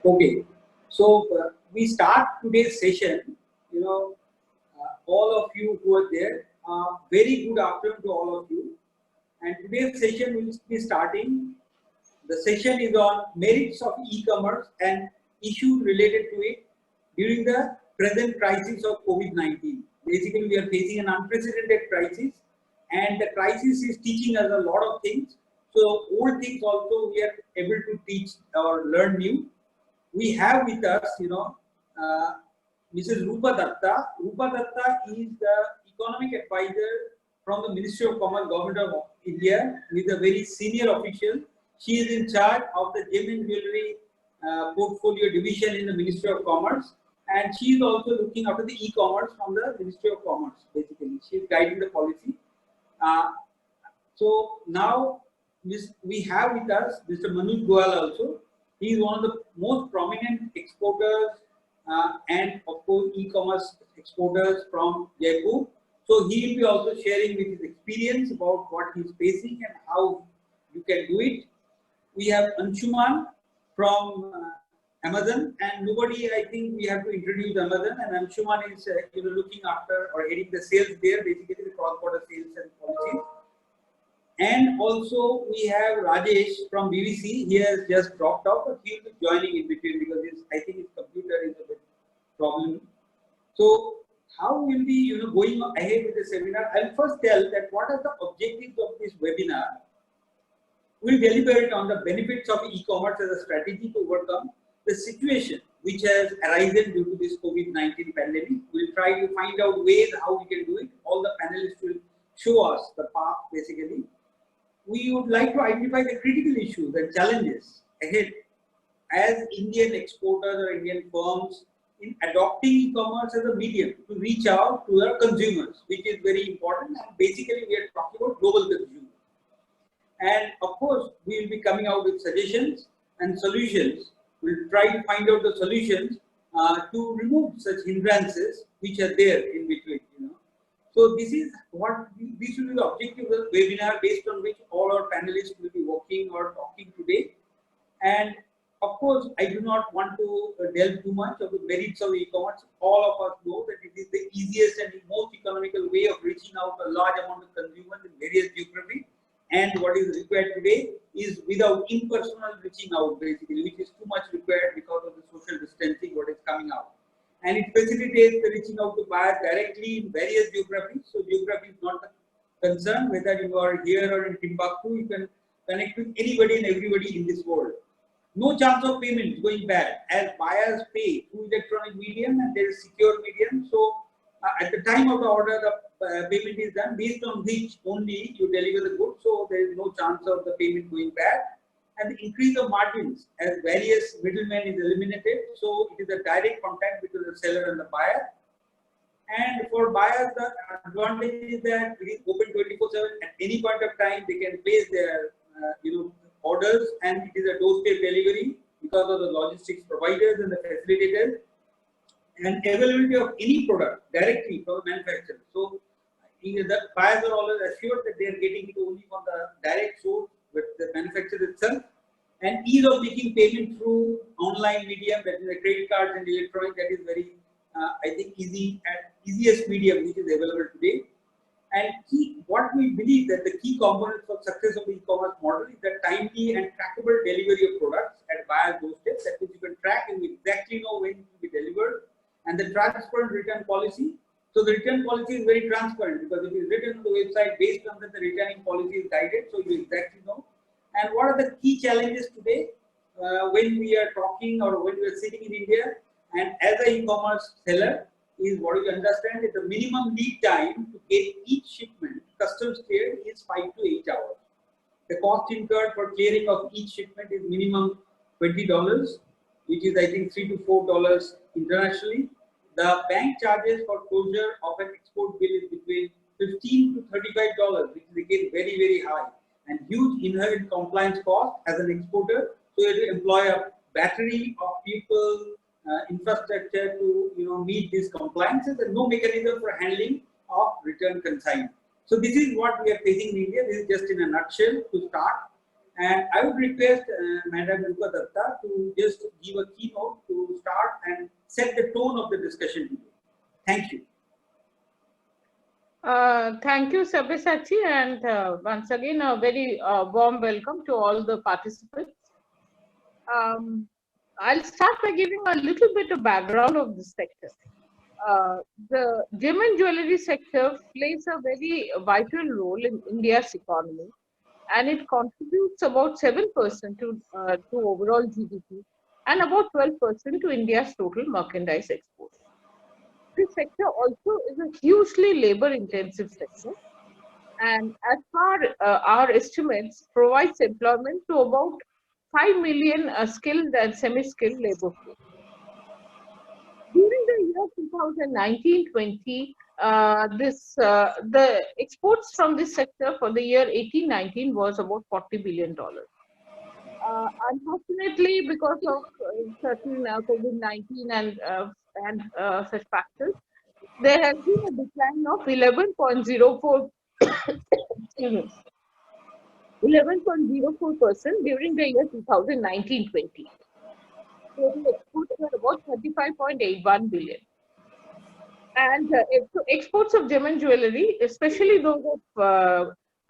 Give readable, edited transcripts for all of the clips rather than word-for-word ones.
Okay, so we start today's session. All of you who are there, very good afternoon to all of you. And today's session will be starting. The session is on merits of e-commerce and issues related to it during the present crisis of COVID-19. Basically, we are facing an unprecedented crisis, and the crisis is teaching us a lot of things. So, old things also we are able to teach or learn new. We have with us, Mrs. Rupa Datta. Rupa Datta is the economic advisor from the Ministry of Commerce, Government of India, with a very senior official. She is in charge of the gem and jewelry portfolio division in the Ministry of Commerce, and she is also looking after the e-commerce from the Ministry of Commerce. Basically, she is guiding the policy. So now we have with us Mr. Manoj Goyal also. He is one of the most prominent exporters and of course e-commerce exporters from Jaipur. So he will be also sharing with his experience about what he is facing and how you can do it. We have Anshuman from Amazon, and nobody, I think we have to introduce Amazon, and Anshuman is looking after or heading the sales there, basically the cross-border sales and policies. And also we have Rajesh from BBC. He has just dropped out, but he will be joining in between because I think his computer is a bit problem. So how will be going ahead with the seminar? I'll first tell that what are the objectives of this webinar. We'll deliberate on the benefits of e-commerce as a strategy to overcome the situation which has arisen due to this COVID-19 pandemic. We'll try to find out ways how we can do it. All the panelists will show us the path basically. We would like to identify the critical issues and challenges ahead as Indian exporters or Indian firms in adopting e-commerce as a medium to reach out to their consumers, which is very important. And basically, we are talking about global consumers. And of course, we will be coming out with suggestions and solutions. We'll try to find out the solutions to remove such hindrances which are there in between. So this is what this will be the objective of the webinar, based on which all our panelists will be working or talking today. And of course, I do not want to delve too much of the merits of e-commerce. All of us know that it is the easiest and the most economical way of reaching out a large amount of consumers in various geographies. And what is required today is without impersonal reaching out, basically, which is too much required because of the social distancing what is coming out. And it facilitates the reaching out to buyers directly in various geographies. So geography is not a concern, whether you are here or in Timbuktu, you can connect with anybody and everybody in this world. No chance of payment going bad, as buyers pay through electronic medium and there is secure medium. So at the time of the order, the payment is done, based on which only you deliver the goods. So there is no chance of the payment going bad. And the increase of margins as various middlemen is eliminated. So it is a direct contact between the seller and the buyer. And for buyers, the advantage is that it is open 24/7. At any point of time, they can place their orders, and it is a doorstep delivery because of the logistics providers and the facilitators, and availability of any product directly from the manufacturer. So the buyers are always assured that they are getting it only from the direct source with the manufacturer itself, and ease of making payment through online medium, that is the credit cards and electronic, that is very I think easiest medium which is available today. And what we believe that the key component for success of the e-commerce model is the timely and trackable delivery of products at buyer's doorstep, that which you can track and you exactly know when it will be delivered, and the transparent return policy. So the return policy is very transparent because it is written on the website based on that the returning policy is guided, so you exactly know. And what are the key challenges today when we are talking or when we are sitting in India and as an e-commerce seller, is what you understand is the minimum lead time to get each shipment customs cleared is 5 to 8 hours. The cost incurred for clearing of each shipment is minimum $20, which is I think $3 to $4 internationally. The bank charges for closure of an export bill is between $15 to $35, which is again very, very high, and huge inherent compliance cost as an exporter. So you have to employ a battery of people, infrastructure to meet these compliances, and no mechanism for handling of return consignment. So this is what we are facing in India. This is just in a nutshell to start. And I would request Madam Rupa Datta to just give a keynote to start and set the tone of the discussion today. Thank you. Thank you, Sabyasachi, and once again, a very warm welcome to all the participants. I'll start by giving a little bit of background of this sector. The gem and jewelry sector plays a very vital role in India's economy, and it contributes about 7% to overall GDP and about 12% to India's total merchandise export. This sector also is a hugely labor-intensive sector, and as far our estimates provides employment to about 5 million skilled and semi-skilled labor force. During the year 2019-20, the exports from this sector for the year 18-19 was about $40 billion. Unfortunately, because of certain COVID-19 and such factors, there has been a decline of 11.04 11.04% during the year 2019-20. Total exports were about 35.81 billion. And exports of gem and jewelry, especially those of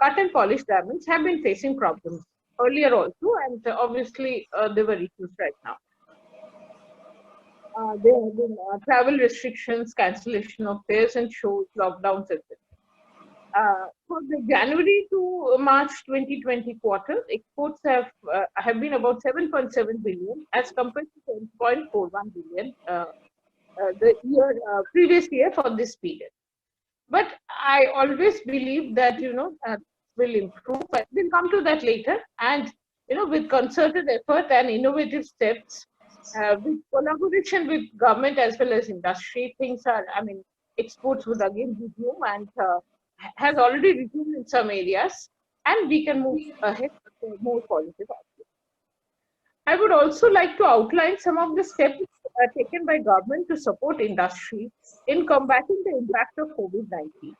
cut and polished diamonds, have been facing problems earlier also, and obviously there were issues right now. There have been travel restrictions, cancellation of fairs and shows, lockdowns, etc. For the January to March 2020 quarter, exports have been about 7.7 billion as compared to 10.41 billion the previous year for this period. But I always believe that will improve. We'll come to that later. And with concerted effort and innovative steps, with collaboration with government as well as industry, exports would again resume and has already resumed in some areas, and we can move ahead with more positive outlook. I would also like to outline some of the steps taken by government to support industry in combating the impact of COVID-19.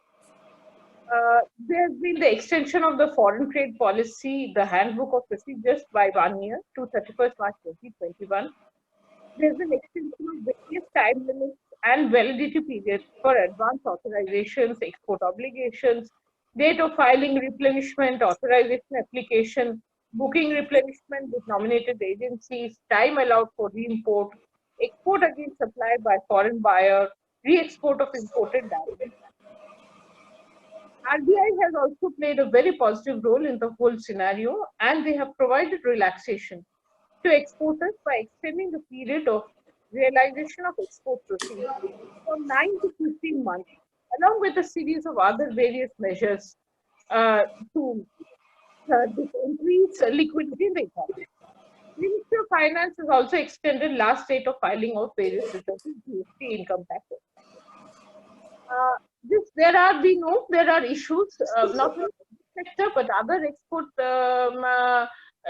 There has been the extension of the foreign trade policy, the handbook of procedures by 1 year to 31st March 2021. There's an extension of various time limits and validity periods for advance authorizations, export obligations, date of filing replenishment, authorization application, booking replenishment with nominated agencies, time allowed for re-import, export against supply by foreign buyer, re-export of imported diamonds. RBI has also played a very positive role in the whole scenario, and they have provided relaxation to exporters by extending the period of realization of export proceeds from 9 to 15 months, along with a series of other various measures to increase liquidity in the economy. Ministry of Finance has also extended last date of filing of various returns in GST income taxes. There are issues not only in the sector but other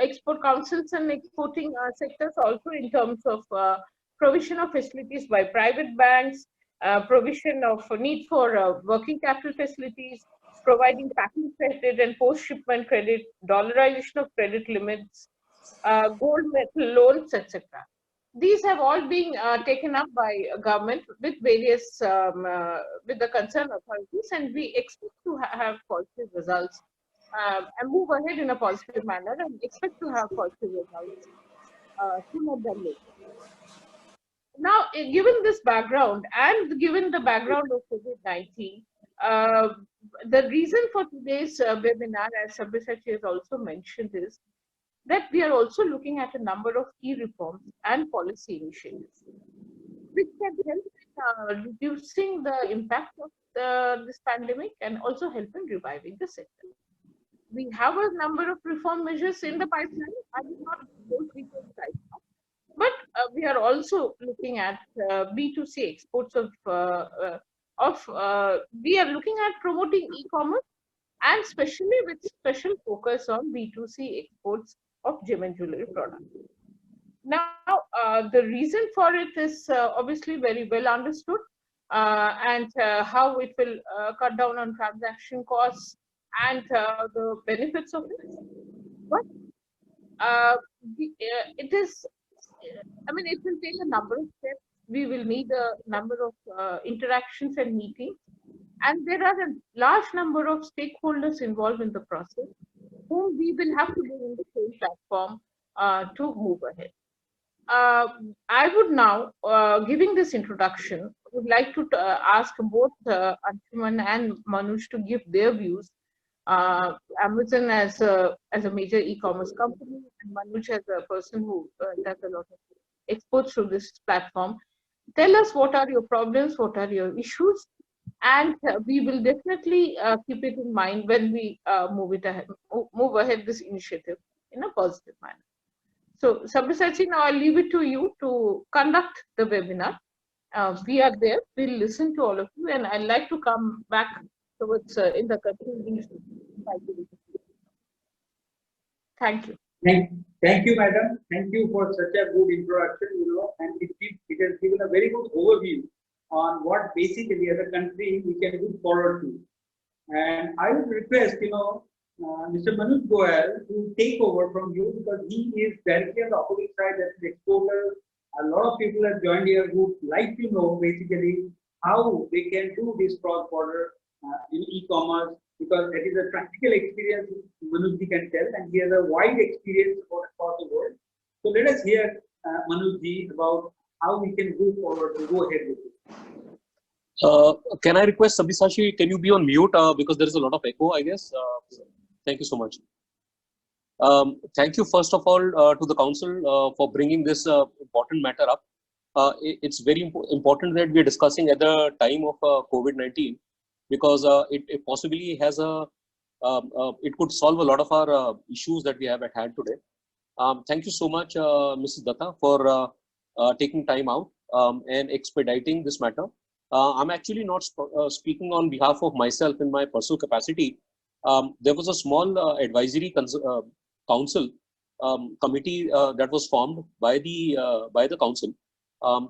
export councils and exporting sectors also, in terms of provision of facilities by private banks, provision of need for working capital facilities, providing packing credit and post-shipment credit, dollarization of credit limits, gold metal loans, etc. These have all been taken up by government with various with the concerned authorities, and we expect to have positive results and move ahead in a positive manner, and expect to have positive results sooner than later. Now, given this background and given the background of COVID-19, the reason for today's webinar, as Sabyasachi has also mentioned, is that we are also looking at a number of key reforms and policy initiatives which can help in reducing the impact of this pandemic and also help in reviving the sector. We have a number of reform measures in the pipeline. I will not go details right now, but we are also looking at B2C exports we are looking at promoting e-commerce, and especially with special focus on B2C exports of gem and jewelry products. Now, the reason for it is obviously very well understood, and how it will cut down on transaction costs and the benefits of it. But it is, I mean, it will take a number of steps. We will need a number of interactions and meetings. And there are a large number of stakeholders involved in the process whom we will have to bring in the same platform to move ahead. I would now, giving this introduction, would like to ask both Anshuman and Manoj to give their views. Amazon as a major e-commerce company, and Manoj as a person who does a lot of exports through this platform. Tell us what are your problems, what are your issues, and we will definitely keep it in mind when we move ahead this initiative in a positive manner. So, Sabyasachi, now I'll leave it to you to conduct the webinar. We are there, we'll listen to all of you, and I'd like to come back towards in the concluding. Thank you. Thank you, madam. Thank you for such a good introduction, and it has given a very good overview on what basically as a country we can look forward to. And I would request, Mr. Manoj Goel to take over from you, because he is directly on the opposite side as an exporter. A lot of people have joined here who like to know basically how they can do this cross-border e-commerce, because that is a practical experience Manojji can tell, and he has a wide experience across the world. So let us hear Manojji about how we can go forward to go ahead with it. Can I request Sabyasachi, can you be on mute because there is a lot of echo, I guess. Thank you so much. Thank you first of all to the council for bringing this important matter up. It's very important that we are discussing at the time of COVID-19, because it possibly has it could solve a lot of our issues that we have at hand today. Thank you so much, Mrs. Datta, for taking time out and expediting this matter. I'm actually not speaking on behalf of myself in my personal capacity. There was a small advisory council committee that was formed by the council,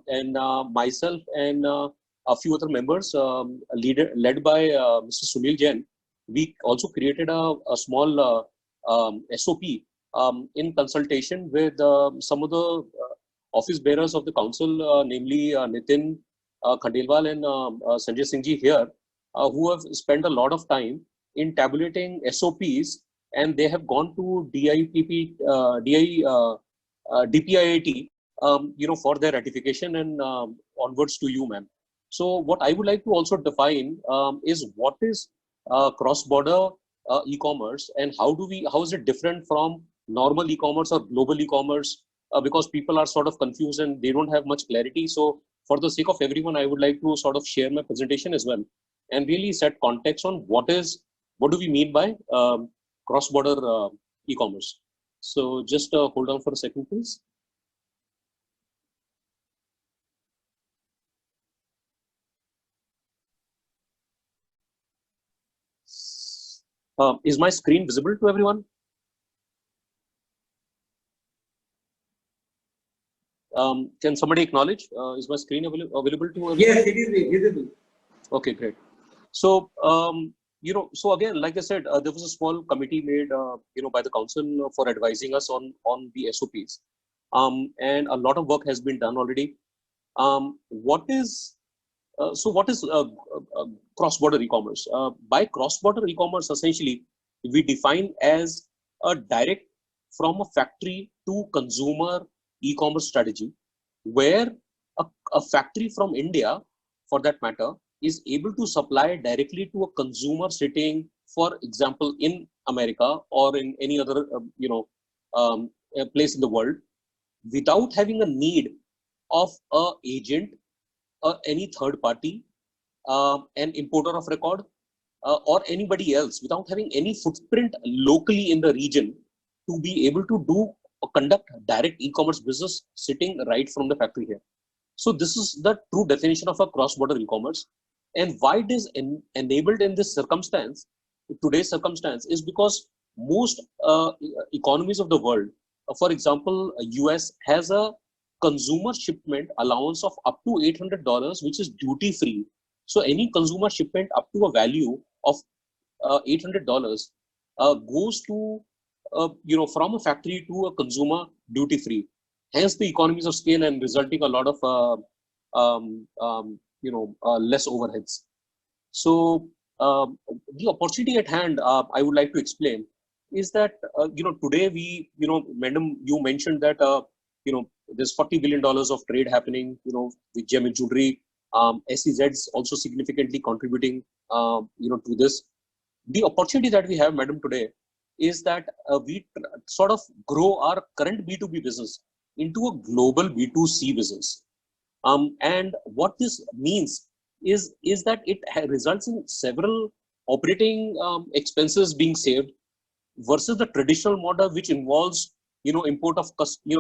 and myself and a few other members, led by Mr. Sunil Jain. We also created a small SOP in consultation with some of the office bearers of the council, namely Nitin Khandelwal and Sanjay Singh ji here, who have spent a lot of time in tabulating SOPs, and they have gone to DPIIT, for their ratification and onwards to you, ma'am. So what I would like to also define is what is cross-border e-commerce, and how is it different from normal e-commerce or global e-commerce, because people are sort of confused and they don't have much clarity. So for the sake of everyone, I would like to sort of share my presentation as well and really set context on what do we mean by cross-border e-commerce. So just hold on for a second, please. Is my screen visible to everyone? Can somebody acknowledge? Is my screen available to everyone? Yes, it is visible. Okay, great. So, so again, like I said, there was a small committee made, by the council for advising us on the SOPs, and a lot of work has been done already. What is cross-border e-commerce? By cross-border e-commerce, essentially, we define as a direct from a factory to consumer e-commerce strategy, where a factory from India, for that matter, is able to supply directly to a consumer sitting, for example, in America or in any other, place in the world, without having a need of an agent, any third party, an importer of record, or anybody else, without having any footprint locally in the region, to be able to do or conduct direct e-commerce business sitting right from the factory here. So this is the true definition of a cross-border e-commerce. And why it is enabled in this circumstance, today's circumstance, is because most economies of the world, for example, US has a consumer shipment allowance of up to $800, which is duty free. So any consumer shipment up to a value of $800 goes to from a factory to a consumer duty free. Hence the economies of scale and resulting a lot of less overheads. So the opportunity at hand, I would like to explain, is that today we, madam, you mentioned that there's $40 billion of trade happening, with gem and jewelry. SEZs also significantly contributing, to this. The opportunity that we have, madam, today is that we sort of grow our current B2B business into a global B2C business. And what this means is that it results in several operating expenses being saved versus the traditional model, which involves import of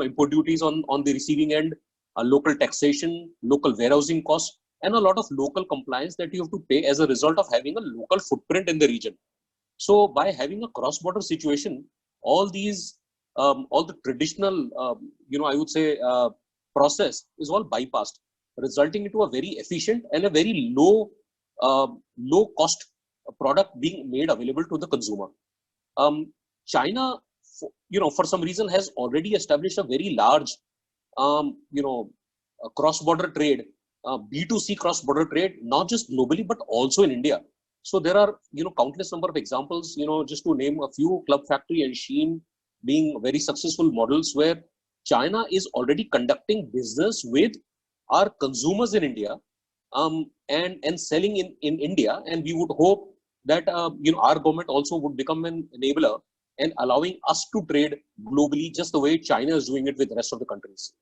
import duties on the receiving end, local taxation, local warehousing costs, and a lot of local compliance that you have to pay as a result of having a local footprint in the region. So by having a cross-border situation, all the traditional, I would say, process is all bypassed, resulting into a very efficient and a very low cost product being made available to the consumer. China, for some reason, has already established a very large, cross-border trade, B2C cross-border trade, not just globally but also in India. So there are countless number of examples. Just to name a few, Club Factory and Shein being very successful models where China is already conducting business with our consumers in India, and selling in India. And we would hope that our government also would become an enabler and allowing us to trade globally just the way China is doing it with the rest of the countries.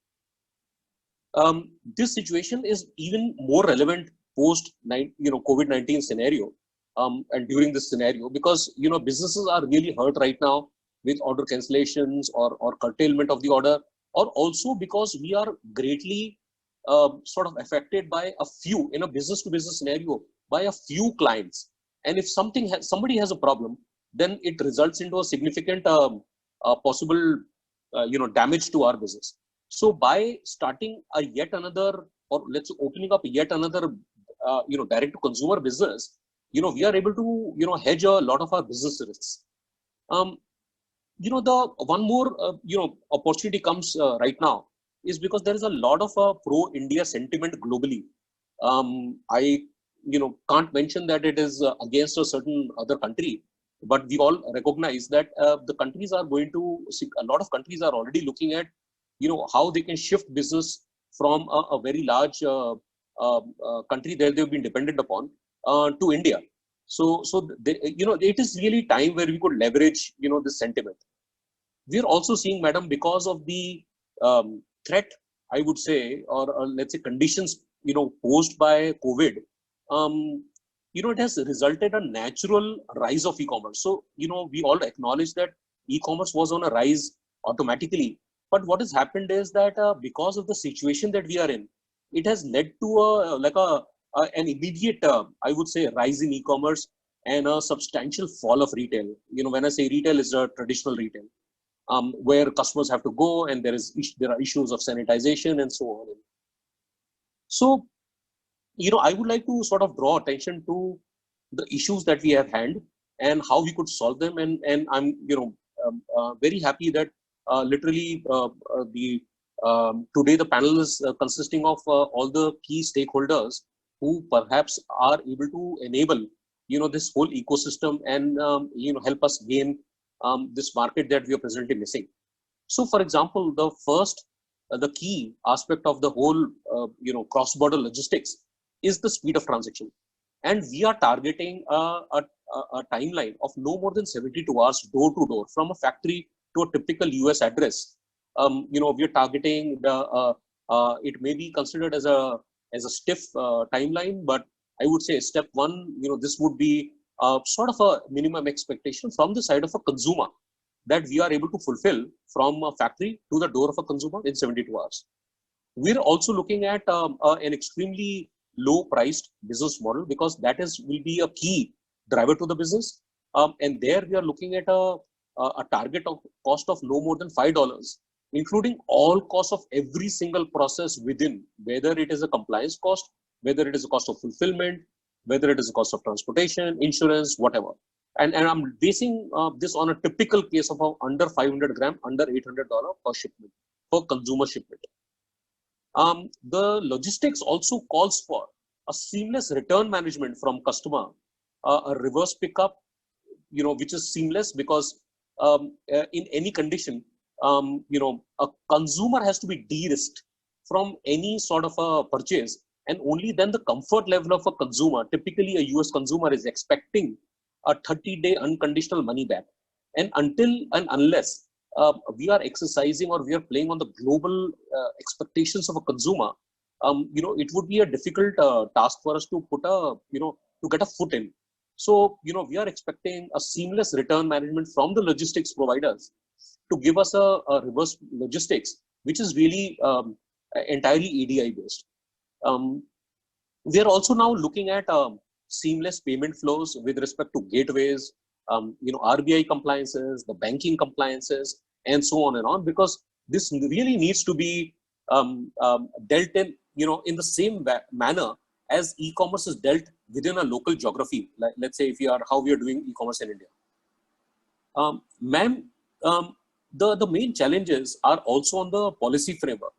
This situation is even more relevant post COVID-19 scenario, and during this scenario, because businesses are really hurt right now with order cancellations or curtailment of the order, or also because we are greatly sort of affected by a few, in a business to business scenario, by a few clients. And if somebody has a problem, then it results into a significant possible damage to our business. So by starting a yet another, or let's say opening up yet another direct to consumer business, we are able to hedge a lot of our business risks. The one more opportunity comes right now is because there is a lot of pro India sentiment globally. I can't mention that it is against a certain other country, but we all recognize that the countries are going to, a lot of countries are already looking at how they can shift business from a very large country that they've been dependent upon to India. So it is really time where we could leverage this sentiment. We're also seeing, madam, because of the threat, I would say, or let's say conditions posed by COVID, it has resulted a natural rise of e-commerce. So we all acknowledge that e-commerce was on a rise automatically. But what has happened is that because of the situation that we are in, it has led to an immediate, I would say, rise in e-commerce and a substantial fall of retail. When I say retail, is a traditional retail, where customers have to go and there are issues of sanitization and so on. So, I would like to sort of draw attention to the issues that we have had and how we could solve them. And I'm very happy that literally today the panel is consisting of all the key stakeholders who perhaps are able to enable this whole ecosystem and help us gain this market that we are presently missing. So, for example, the key aspect of the whole cross-border logistics is the speed of transaction, and we are targeting a timeline of no more than 72 hours door to door from a factory to a typical US address. We are targeting it may be considered as a stiff timeline, but I would say step one, this would be sort of a minimum expectation from the side of a consumer that we are able to fulfill from a factory to the door of a consumer in 72 hours. We're also looking at an extremely low priced business model, because that will be a key driver to the business. And there we are looking at a target of cost of no more than $5, including all costs of every single process within, whether it is a compliance cost, whether it is a cost of fulfillment, whether it is a cost of transportation, insurance, whatever. and I'm basing this on a typical case of under 500 gram, under $800 per shipment, per consumer shipment. The logistics also calls for a seamless return management from customer, a reverse pickup, which is seamless because in any condition, a consumer has to be de-risked from any sort of a purchase, and only then the comfort level of a consumer, typically a US consumer, is expecting a 30-day unconditional money back. And until and unless we are exercising or we are playing on the global expectations of a consumer, it would be a difficult task for us to put to get a foot in. So, we are expecting a seamless return management from the logistics providers to give us a reverse logistics, which is really entirely EDI based. We are also now looking at seamless payment flows with respect to gateways, RBI compliances, the banking compliances, and so on and on, because this really needs to be dealt in the same manner as e-commerce is dealt within a local geography. Like, let's say how we are doing e-commerce in India. Ma'am, the main challenges are also on the policy framework.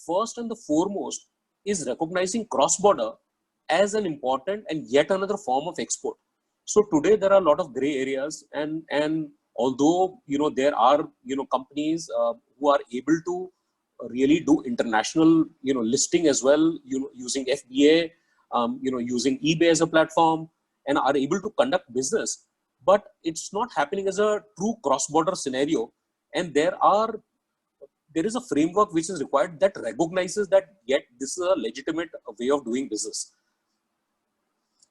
First and the foremost is recognizing cross-border as an important and yet another form of export. So today there are a lot of gray areas, and although there are companies who are able to really do international listing as well, using FBA, using eBay as a platform, and are able to conduct business, but it's not happening as a true cross-border scenario. And there is a framework which is required that recognizes that yet this is a legitimate way of doing business.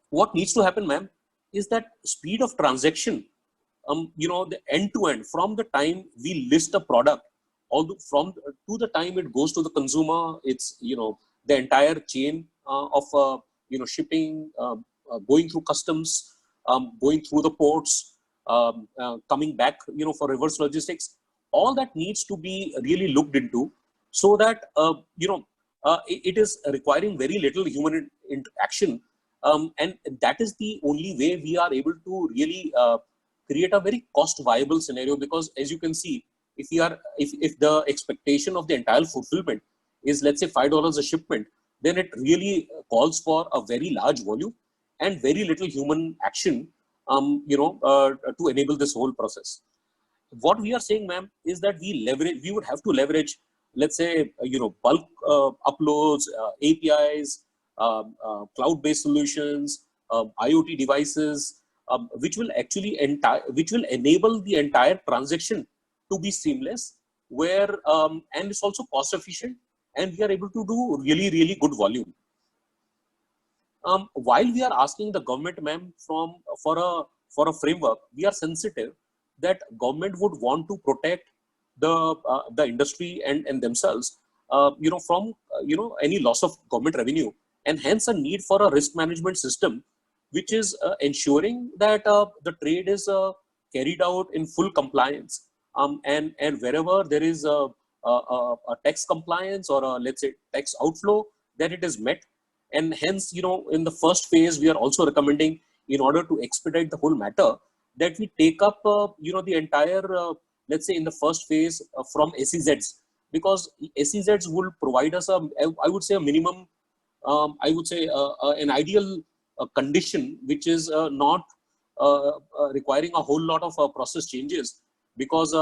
What needs to happen, ma'am, is that speed of transaction, the end-to-end, from the time we list a product, to the time it goes to the consumer, it's, the entire chain of, shipping, going through customs, going through the ports, coming back, for reverse logistics. All that needs to be really looked into, so that, it is requiring very little human interaction. And that is the only way we are able to really create a very cost viable scenario, because as you can see, if the expectation of the entire fulfillment is, let's say, $5 a shipment, then it really calls for a very large volume and very little human action, to enable this whole process. What we are saying, ma'am, is that we would have to leverage, let's say, bulk uploads, APIs, cloud-based solutions, IoT devices, which will enable the entire transaction to be seamless, where and it's also cost efficient, and we are able to do really, really good volume. While we are asking the government, ma'am, for a framework, we are sensitive that government would want to protect the industry and themselves, from any loss of government revenue, and hence a need for a risk management system, which is ensuring that the trade is carried out in full compliance, and wherever there is a tax compliance or let's say tax outflow, that it is met. And hence, in the first phase, we are also recommending, in order to expedite the whole matter, that we take up, the entire, let's say in the first phase, from SEZs, because SEZs will provide us I would say a minimum, I would say an ideal condition, which is not requiring a whole lot of process changes, because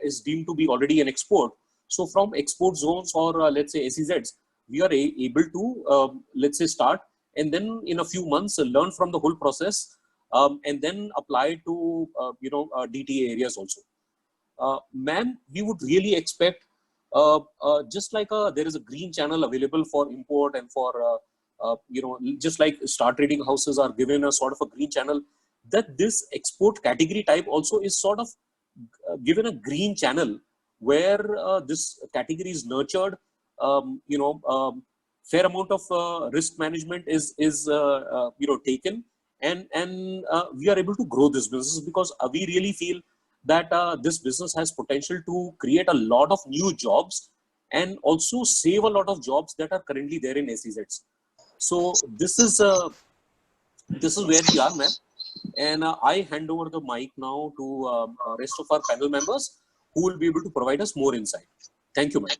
is deemed to be already an export. So from export zones or let's say SEZs, we are able to, let's say, start, and then in a few months learn from the whole process, and then apply to, DTA areas also. Ma'am, we would really expect, just like there is a green channel available for import and for, just like Star Trading houses are given a sort of a green channel, that this export category type also is sort of given a green channel, where this category is nurtured, fair amount of risk management is taken, and we are able to grow this business, because we really feel that this business has potential to create a lot of new jobs and also save a lot of jobs that are currently there in SEZs. So this is where we are, ma'am. And I hand over the mic now to rest of our panel members who will be able to provide us more insight. Thank you, ma'am.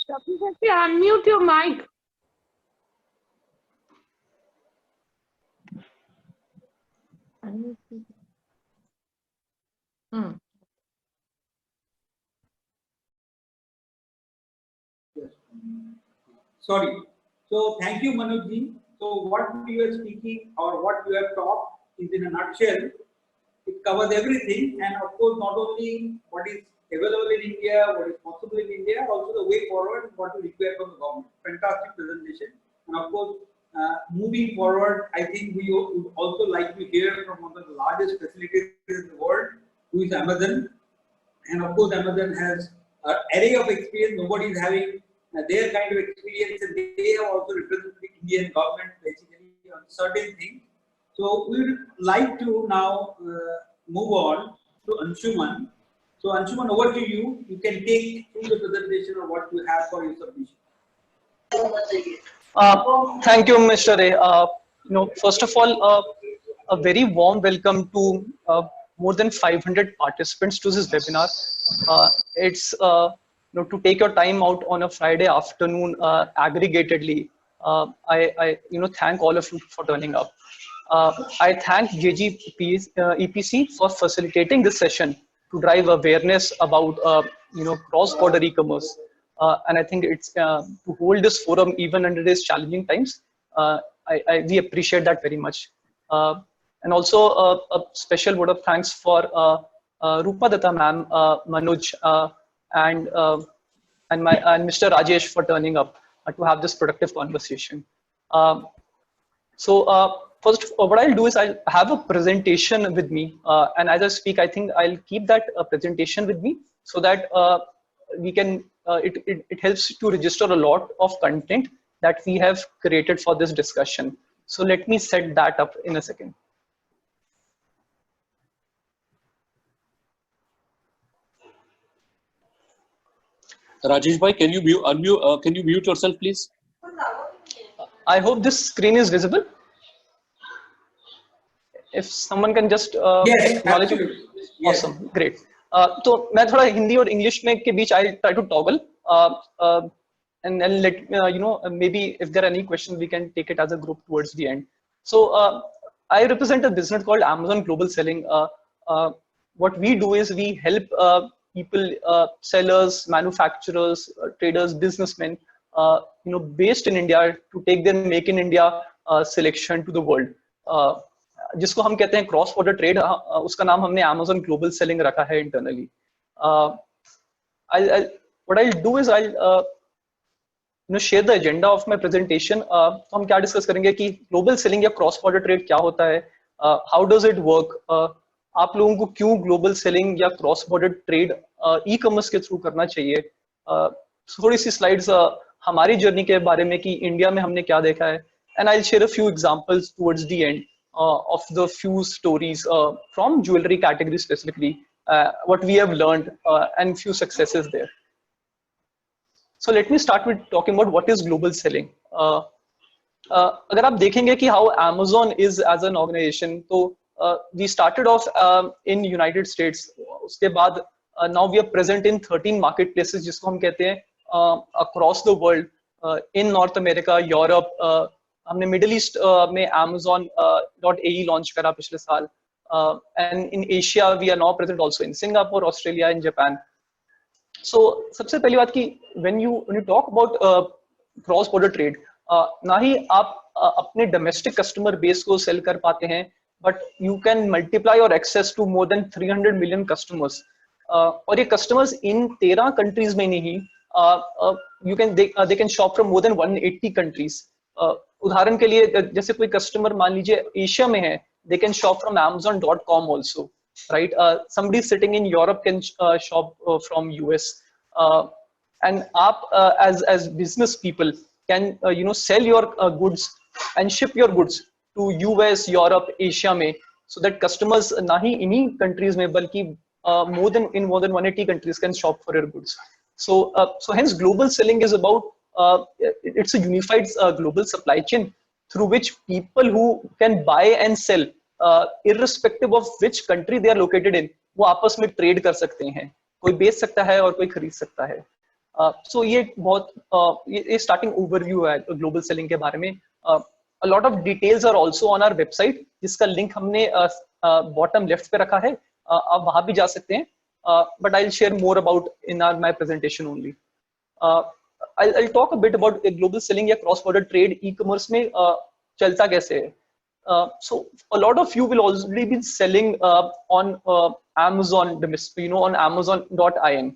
Dr. Shashi, unmute your mic. Sorry. So thank you, Manojji. So what you are speaking or what you have talked is in a nutshell. It covers everything, and of course, not only what is available in India, what is possible in India, also the way forward, what we require from the government. Fantastic presentation. And of course, moving forward, I think we would also like to hear from one of the largest facilities in the world, who is Amazon. And of course, Amazon has an array of experience. Nobody is having their kind of experience, and they have also represented the Indian government basically on certain things. So we would like to now move on to Anshuman. So Anshuman, over to you. You can take through the presentation of what you have for your submission. Thank you, Mr. Ray. First of all, a very warm welcome to more than 500 participants to this webinar. It's to take your time out on a Friday afternoon aggregatedly. I thank all of you for turning up. I thank EPC for facilitating this session to drive awareness about cross-border e-commerce. And I think it's to hold this forum even under these challenging times. We appreciate that very much. And also a special word of thanks for Rupa Datta ma'am, Manoj, and Mr. Rajesh for turning up to have this productive conversation. First, what I'll do is I'll have a presentation with me, and as I speak, I think I'll keep that presentation with me so that we can. It helps to register a lot of content that we have created for this discussion. So let me set that up in a second. Rajesh bhai, can you unmute? Can you mute yourself, please? I hope this screen is visible. If someone can just acknowledge it. Yes. Awesome, great. तो मैं थोड़ा हिंदी और English में के बीच I try to toggle and then let maybe if there are any questions we can take it as a group towards the end. So I represent a business called Amazon Global Selling. What we do is we help people, sellers, manufacturers, traders, businessmen, based in India to take their Make in India selection to the world. जिसको हम कहते हैं cross border trade, उसका नाम हमने Amazon Global Selling रखा है internally. What I'll do is I'll share the agenda of my presentation. तो हम क्या डिस्कस करेंगे कि ग्लोबल सेलिंग या क्रॉस बॉर्डर ट्रेड क्या होता है, हाउ डज इट वर्क, आप लोगों को क्यों ग्लोबल सेलिंग या cross border trade e commerce के थ्रू करना चाहिए, थोड़ी सी स्लाइड्स हमारी जर्नी के बारे में कि इंडिया में हमने क्या देखा है, and I'll share a few examples towards the end of the few stories from jewelry category specifically, what we have learned and few successes there. So let me start with talking about what is global selling. अगर आप देखेंगे कि how Amazon is as an organization, तो we started off in United States. उसके बाद now we are present in 13 marketplaces जिसको हम कहते हैं across the world, in North America, Europe. हमने मिडिल ईस्ट में Amazon.ae लॉन्च करा पिछले साल, and in Asia we are now present also in Singapore, Australia and Japan. So सबसे पहली बात कि when you talk about cross border trade, ना ही आप अपने डोमेस्टिक कस्टमर बेस को सेल कर पाते हैं, बट यू कैन मल्टीप्लाई और access to more than 300 million customers. और ये कस्टमर्स इन 13 कंट्रीज में नहीं, you can they can shop from more than 180 countries. उदाहरण के लिए जैसे कोई कस्टमर मान लीजिए एशिया में है, they can shop from Amazon.com also, right? Somebody sitting in Europe can shop from US, and आप as business people can sell your goods and ship your goods to US, Europe, Asia में. so that customers ना ही इन्हीं countries में बल्कि more than 180 countries can shop for your goods. So hence global selling is about it's a unified global supply chain through which people who can buy and sell irrespective of which country they are located in, वो आपस में trade कर सकते हैं, कोई बेच सकता है और कोई खरीद सकता है. So ये बहुत ये स्टार्टिंग ओवरव्यू है ग्लोबल सेलिंग के बारे में. A lot of details are also on our website, जिसका लिंक हमने बॉटम लेफ्ट पे रखा है, आप वहां भी जा सकते हैं. But I'll share more about in my presentation only. I'll talk a bit about global selling या cross border trade e-commerce में चलता कैसे है. So a lot of you will already be selling on Amazon, on Amazon.in.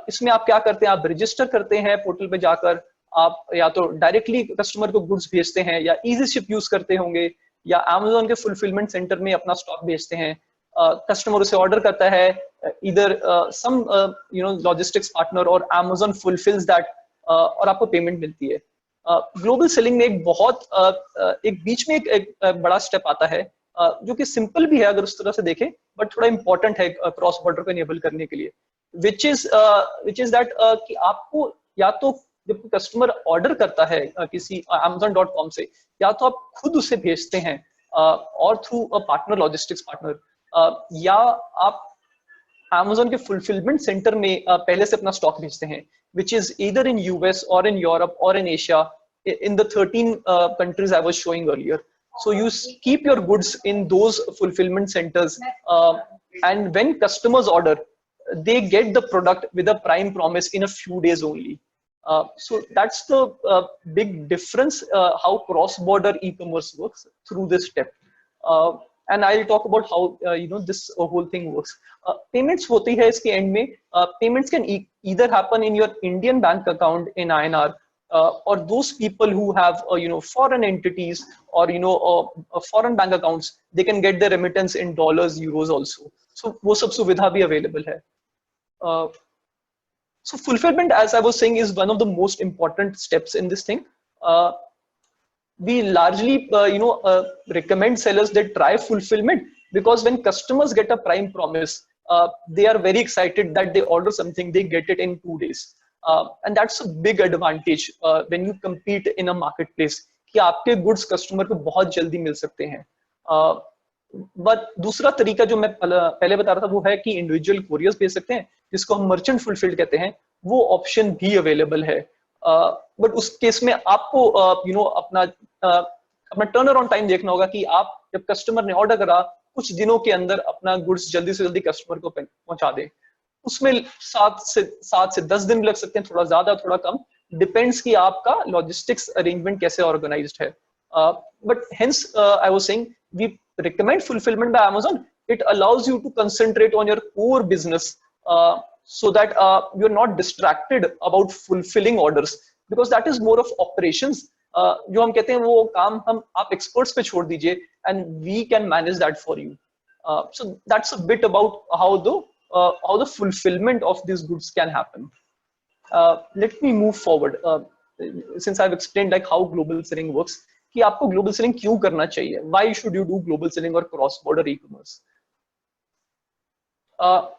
इसमें आप क्या करते हैं, आप रजिस्टर करते हैं पोर्टल पे जाकर, आप या तो डायरेक्टली कस्टमर को गुड्स भेजते हैं या इजी शिप यूज करते होंगे या Amazon के फुलफिलमेंट सेंटर में अपना स्टॉक भेजते हैं. कस्टमर उसे ऑर्डर करता है, इधर सम लॉजिस्टिक्स पार्टनर और Amazon fulfills that और आपको पेमेंट मिलती है. ग्लोबल सेलिंग में एक बहुत एक बीच में एक बड़ा स्टेप आता है जो कि सिंपल भी है अगर उस तरह से देखें, बट थोड़ा इंपॉर्टेंट है क्रॉस बॉर्डर को इनेबल करने के लिए, विच इज दैट कि आपको या तो जब कस्टमर ऑर्डर करता है किसी Amazon.com से, या तो आप खुद उसे भेजते हैं और through a partner logistics partner, या आप Amazon के फुलफिलमेंट सेंटर में पहले से अपना स्टॉक भेजते हैं, which is either in US or in Europe or in Asia, in the 13 countries I was showing earlier. So you keep your goods in those fulfillment centers, and when customers order, they get the product with a prime promise in a few days only. So that's the big difference how cross-border e-commerce works through this step. And I'll talk about how this whole thing works. Payments होती है इसके end में. Payments can either happen in your Indian bank account in INR, or those people who have foreign entities or foreign bank accounts, they can get their remittance in dollars, euros also. So वो सब सुविधा भी available है. So fulfillment, as I was saying, is one of the most important steps in this thing. We largely recommend sellers that try fulfillment, because when customers get a prime promise, they are very excited that they order something, they get it in 2 days, and that's a big advantage when you compete in a marketplace कि आपके goods customer को बहुत जल्दी मिल सकते हैं. But दूसरा तरीका जो मैं पहले बता रहा था वो है कि individual couriers भेज सकते हैं, जिसको हम merchant fulfilled कहते हैं, वो option भी available है. बट उस केस में आपको अपना टर्न अराउंड टाइम देखना होगा कि आप जब कस्टमर ने ऑर्डर करा कुछ दिनों के अंदर अपना गुड्स जल्दी से जल्दी कस्टमर को पहुंचा दे. उसमें 7 से 10 दिन लग सकते हैं, थोड़ा ज्यादा थोड़ा कम, डिपेंड्स कि आपका लॉजिस्टिक्स अरेंजमेंट कैसे ऑर्गेनाइज्ड है. But hence I was saying we recommend fulfilment by Amazon. It allows you to concentrate on your core business, so that you're not distracted about fulfilling orders, because that is more of operations. जो हम कहते हैं वो काम आप experts पे छोड़ दीजिए, and we can manage that for you. So that's a bit about how the fulfillment of these goods can happen. Let me move forward. Since I've explained like how global selling works, कि आपको global selling क्यों करना चाहिए? Why should you do global selling or cross-border e-commerce?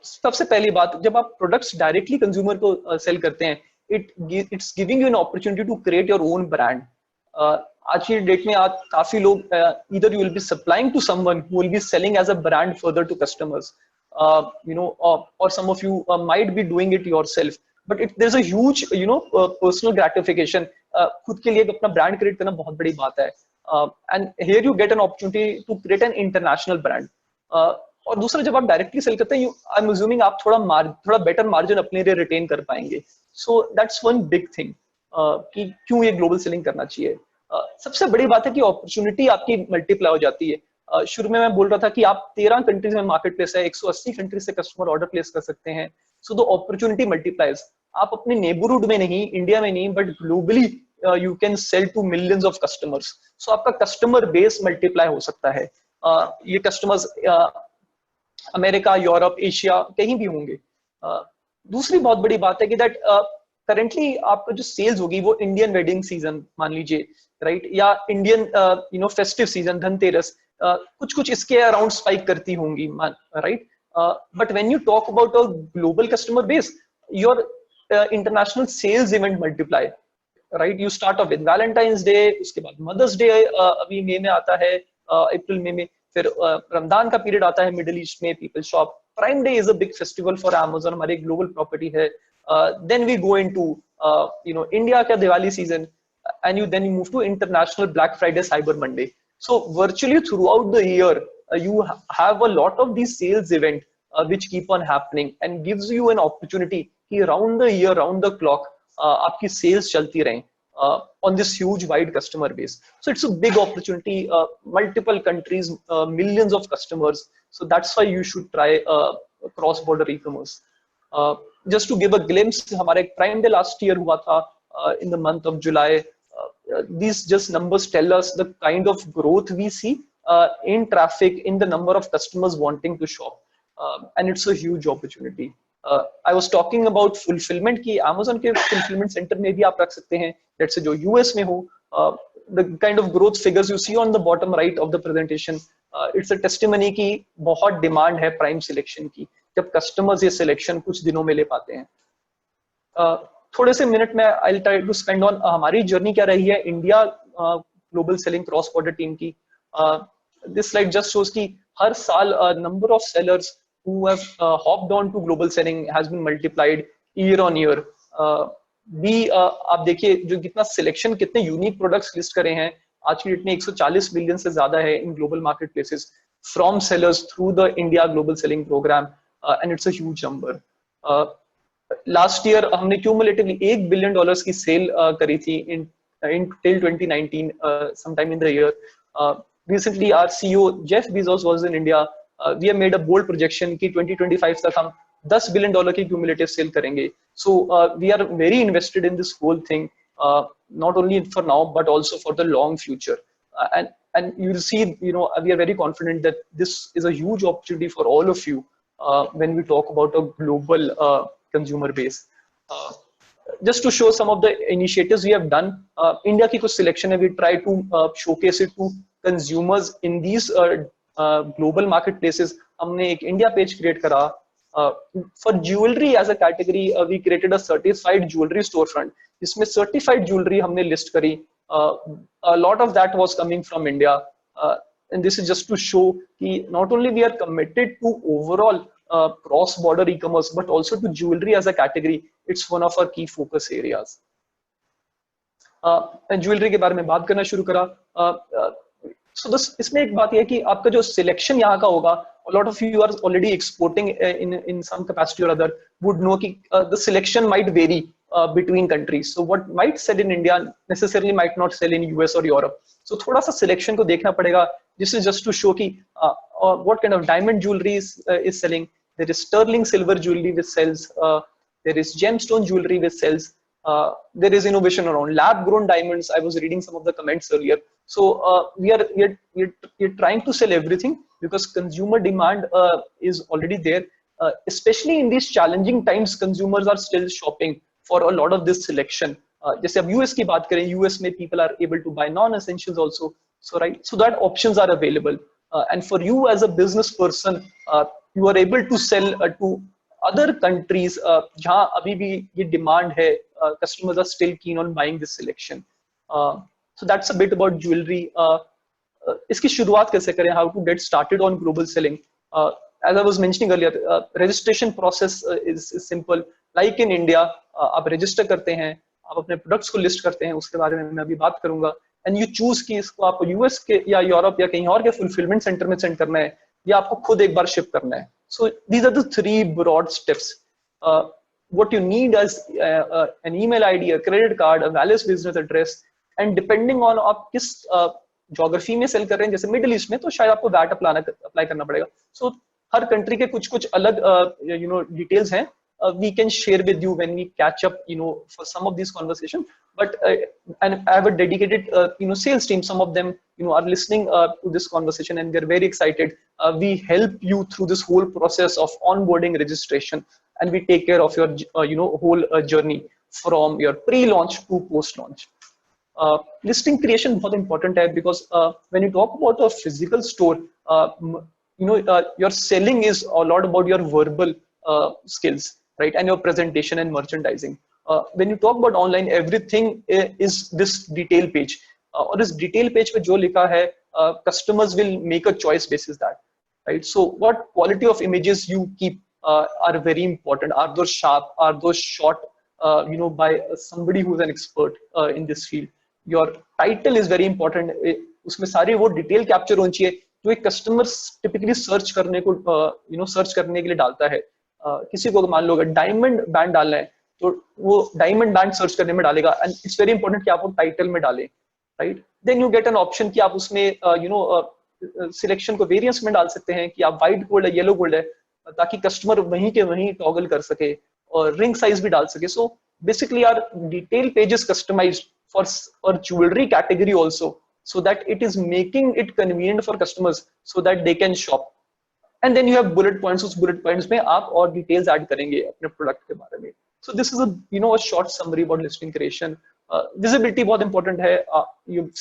सबसे पहली बात, जब आप प्रोडक्ट्स डायरेक्टली कंज्यूमर को सेल करते हैं, it's giving you an opportunity to create your own brand. आज की डेट में आज काफी लोग either you will be supplying to someone who will be selling as a brand further to customers, or some of you might be doing it yourself, but there's a huge personal gratification. खुद के लिए अपना brand create करना बहुत बड़ी बात है, and here you get an opportunity to create an international brand. और दूसरा, जब आप डायरेक्टली सेल करते हैं, आई एम अज्यूमिंग आप थोड़ा बेटर मार्जिन अपने लिए रिटेन कर पाएंगे. So that's one big thing कि क्यों ये ग्लोबल सेलिंग करना चाहिए. सबसे बड़ी बात है कि अपॉर्चुनिटी आपकी मल्टीप्लाई हो जाती है. शुरू में मैं बोल रहा था कि आप 13 कंट्रीज में मार्केट प्लेस है, 180 कंट्रीज से कस्टमर ऑर्डर प्लेस कर सकते हैं. So the opportunity multiplies. आप अपने नेबरहुड में नहीं, इंडिया में नहीं, but globally you can sell to millions of customers. So आपका कस्टमर बेस मल्टीप्लाई हो सकता है. ये कस्टमर्स अमेरिका, यूरोप, एशिया कहीं भी होंगे. दूसरी बहुत बड़ी बात है कि दैट करेंटली आपका जो सेल्स होगी वो इंडियन वेडिंग सीजन मान लीजिए, राइट, या इंडियन फेस्टिव सीजन, धनतेरस, कुछ कुछ इसके अराउंड स्पाइक करती होंगी, right? But when you talk about a global customer base, your international sales event multiply, right? You start off with Valentine's Day, उसके बाद मदर्स डे अभी मई में आता है, अप्रैल मई में, फिर रमजान का पीरियड आता है मिडिल ईस्ट में, people shop, prime day is a big festival for Amazon, हमारी ग्लोबल प्रॉपर्टी है. Then we go into India का Diwali season, and then you move to international Black Friday, Cyber Monday. So virtually throughout the year, you have a lot of these sales event which keep on happening and gives you an opportunity कि around the year, round the clock, आपकी sales चलती रहें on this huge wide customer base. So it's a big opportunity, multiple countries, millions of customers. So that's why you should try cross-border e-commerce. Just to give a glimpse, हमारे Prime Day last year हुआ था in the month of July. These just numbers tell us the kind of growth we see in traffic, in the number of customers wanting to shop, and it's a huge opportunity. I was talking about fulfillment कि Amazon के fulfillment center में भी आप रख सकते हैं, let's say जो US में हो, the kind of growth figures you see on the bottom right of the presentation, it's a testimony कि बहुत demand है prime selection की, जब customers ये selection कुछ दिनों में ले पाते हैं. थोड़े से मिनट में I'll try to spend on हमारी जर्नी क्या रही है India global selling cross border team की. दिस स्लाइड जस्ट शोज कि हर साल number of sellers who have hopped on to global selling has been multiplied year on year. आप देखिए जो कितना सिलेक्शन, कितने यूनिक प्रोडक्ट्स लिस्ट करे हैं आज की डेट में, 140 मिलियन से ज्यादा है in global market places from sellers through the India global selling programme, and it's a huge number. Last year हमने क्यूमुलेटिवली $1 बिलियन की सेल करी थी इन till 2019, sometime in the year. Recently our CEO Jeff Bezos was in India. We have made a bold projection कि 2025 तक हम $10 billion की cumulative cell करेंगे. So we are very invested in this whole thing, not only for now but also for the long future. And you'll see, we are very confident that this is a huge opportunity for all of you when we talk about a global consumer base. Just to show some of the initiatives we have done, India की कुछ selection है, we try to showcase it to consumers in these global marketplaces. हमने एक India page create करा. For jewelry as a category, we created a certified jewelry storefront. इसमें certified jewelry हमने list करी. A lot of that was coming from India, and this is just to show कि not only we are committed to overall cross-border e-commerce, but also to jewelry as a category. It's one of our key focus areas. Jewelry के बारे में बात करना शुरू करा. So इसमें एक बात यह है कि आपका जो selection यहाँ का होगा, a lot of you are already exporting in some capacity or other, would know कि the selection might vary between countries. So what might sell in India necessarily might not sell in US or Europe. So थोड़ा सा selection को देखना पड़ेगा. This is just to show कि what kind of diamond jewelry is selling. There is sterling silver jewelry which sells. There is gemstone jewelry which sells. There is innovation around lab-grown diamonds. I was reading some of the comments earlier. So we are trying to sell everything because consumer demand is already there. Especially in these challenging times, consumers are still shopping for a lot of this selection. जैसे अब US की बात करें, US में people are able to buy non-essentials also. So right, so that options are available. And for you as a business person, you are able to sell to other countries जहाँ अभी भी ये demand है, customers are still keen on buying this selection. So that's a bit about jewelry. इसकी शुरुआत कैसे करें? How to get started on global selling? As I was mentioning earlier, registration process is simple. Like in India, आप register करते हैं, आप अपने products को list करते हैं, उसके बारे में मैं अभी बात करूंगा. And you choose कि इसको आप US के या यूरोप या कहीं और के fulfillment center में send करना है या आपको खुद एक बार ship करना है. So these are the 3 broad steps. What you need is an email ID, a credit card, a valid business address, and depending on आप किस geography में sell कर रहे हैं, जैसे Middle East में तो शायद आपको VAT apply करना पड़ेगा. So हर country के कुछ अलग details हैं. We can share with you when we catch up, for some of these conversations. But and I have a dedicated, sales team. Some of them, are listening to this conversation and they're very excited. We help you through this whole process of onboarding, registration, and we take care of your, whole journey from your pre-launch to post-launch. Listing creation बहुत important है, because when you talk about a physical store, your selling is a lot about your verbal skills, right, and your presentation and merchandising. When you talk about online, everything is this detail page, और इस detail page पे जो लिखा है, customers will make a choice basis that, right? So what quality of images you keep are very important. Are those sharp? Are those short by somebody who's an expert in this field? Your title is very important. उसमें सारी वो detail capture होनी चाहिए जो एक customer typically search करने को search करने के लिए डालता है. किसी को मान लो अगर डायमंड बैंड डालना है तो वो डायमंड बैंड सर्च करने में डालेगा, एंड इट्स वेरी इंपॉर्टेंट कि आप वो टाइटल में डालें, right? Then you get an option कि आप उसमें सिलेक्शन को वेरिएंस में डाल सकते हैं कि आप व्हाइट गोल्ड है, येलो गोल्ड है, ताकि कस्टमर वहीं के वहीं टॉगल कर सके, और रिंग साइज भी डाल सके. So basically are detail pages customised for jewelry category also, so that it is making it convenient for customers so that they can shop. And then you have bullet points. उस bullet points में आप और details add करेंगे अपने product के बारे में. So this is a short summary about listing creation. Visibility बहुत important है.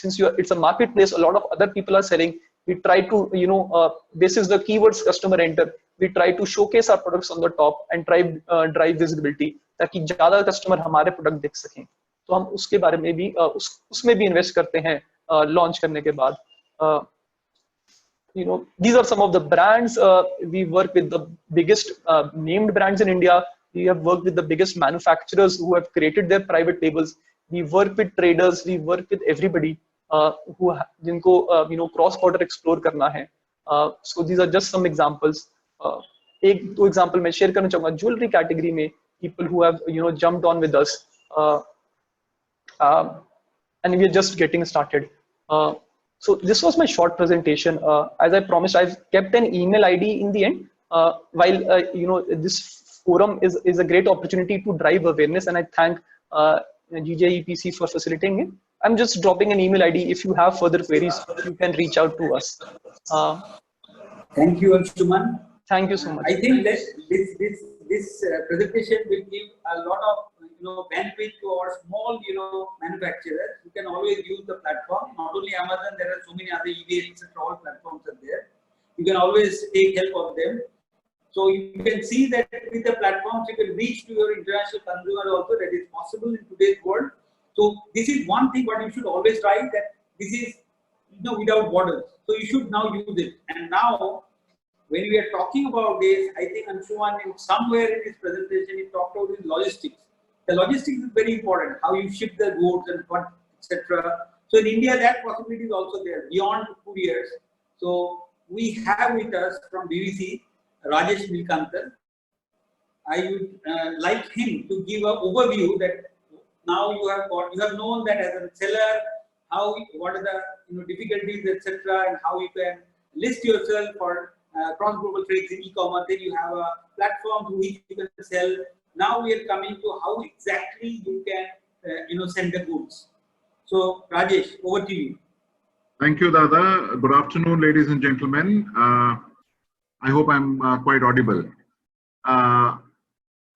Since it's a marketplace, a lot of other people are selling. We try to basis the keywords customer enter, we try to showcase our products on the top and drive visibility ताकि ज़्यादा customer हमारे product देख सकें. तो हम उसके बारे में भी उसमें भी इन्वेस्ट करते हैं लॉन्च करने के बाद. These are some of the brands. We work with the biggest named brands in India. We have worked with the biggest manufacturers who have created their private labels. We work with traders. We work with everybody who जिनको cross border explore करना है. So these are just some examples. एक दो example मैं share करना चाहूँगा. Jewelry category में people who have jumped on with us. And we are just getting started. So this was my short presentation. As I promised, I've kept an email ID in the end. While this forum is a great opportunity to drive awareness, and I thank GJEPC for facilitating it. I'm just dropping an email ID. If you have further queries, you can reach out to us. Thank you, Anshuman. Thank you so much. I think this presentation will give a lot of bandwidth to our small manufacturers. You can always use the platform. Not only Amazon, there are so many other eBay, etc. All platforms are there. You can always take help of them. So you can see that with the platforms you can reach to your international consumers also. That is possible in today's world. So this is one thing what you should always try, that this is without borders. So you should now use it. And now when we are talking about this, I think Anshuman somewhere in his presentation he talked about his logistics. The logistics is very important, how you ship the goods and what, etc. So in India, that possibility is also there beyond couriers. So we have with us from BBC, Rajesh Nilkantan. I would like him to give an overview that now you have known that as a seller, what are the difficulties, etc., and how you can list yourself for cross-global trades in e-commerce. Then you have a platform through which you can sell. Now we are coming to how exactly you can, send the goods. So, Rajesh, over to you. Thank you, Dada. Good afternoon, ladies and gentlemen. I hope I'm quite audible.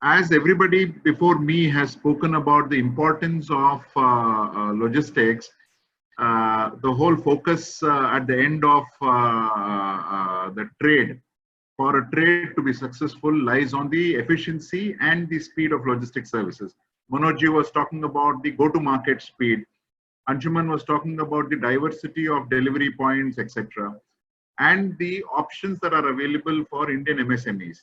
As everybody before me has spoken about the importance of logistics, the whole focus at the end of the trade, for a trade to be successful, lies on the efficiency and the speed of logistics services. Manoj was talking about the go-to-market speed. Anshuman was talking about the diversity of delivery points, etc., and the options that are available for Indian MSMEs.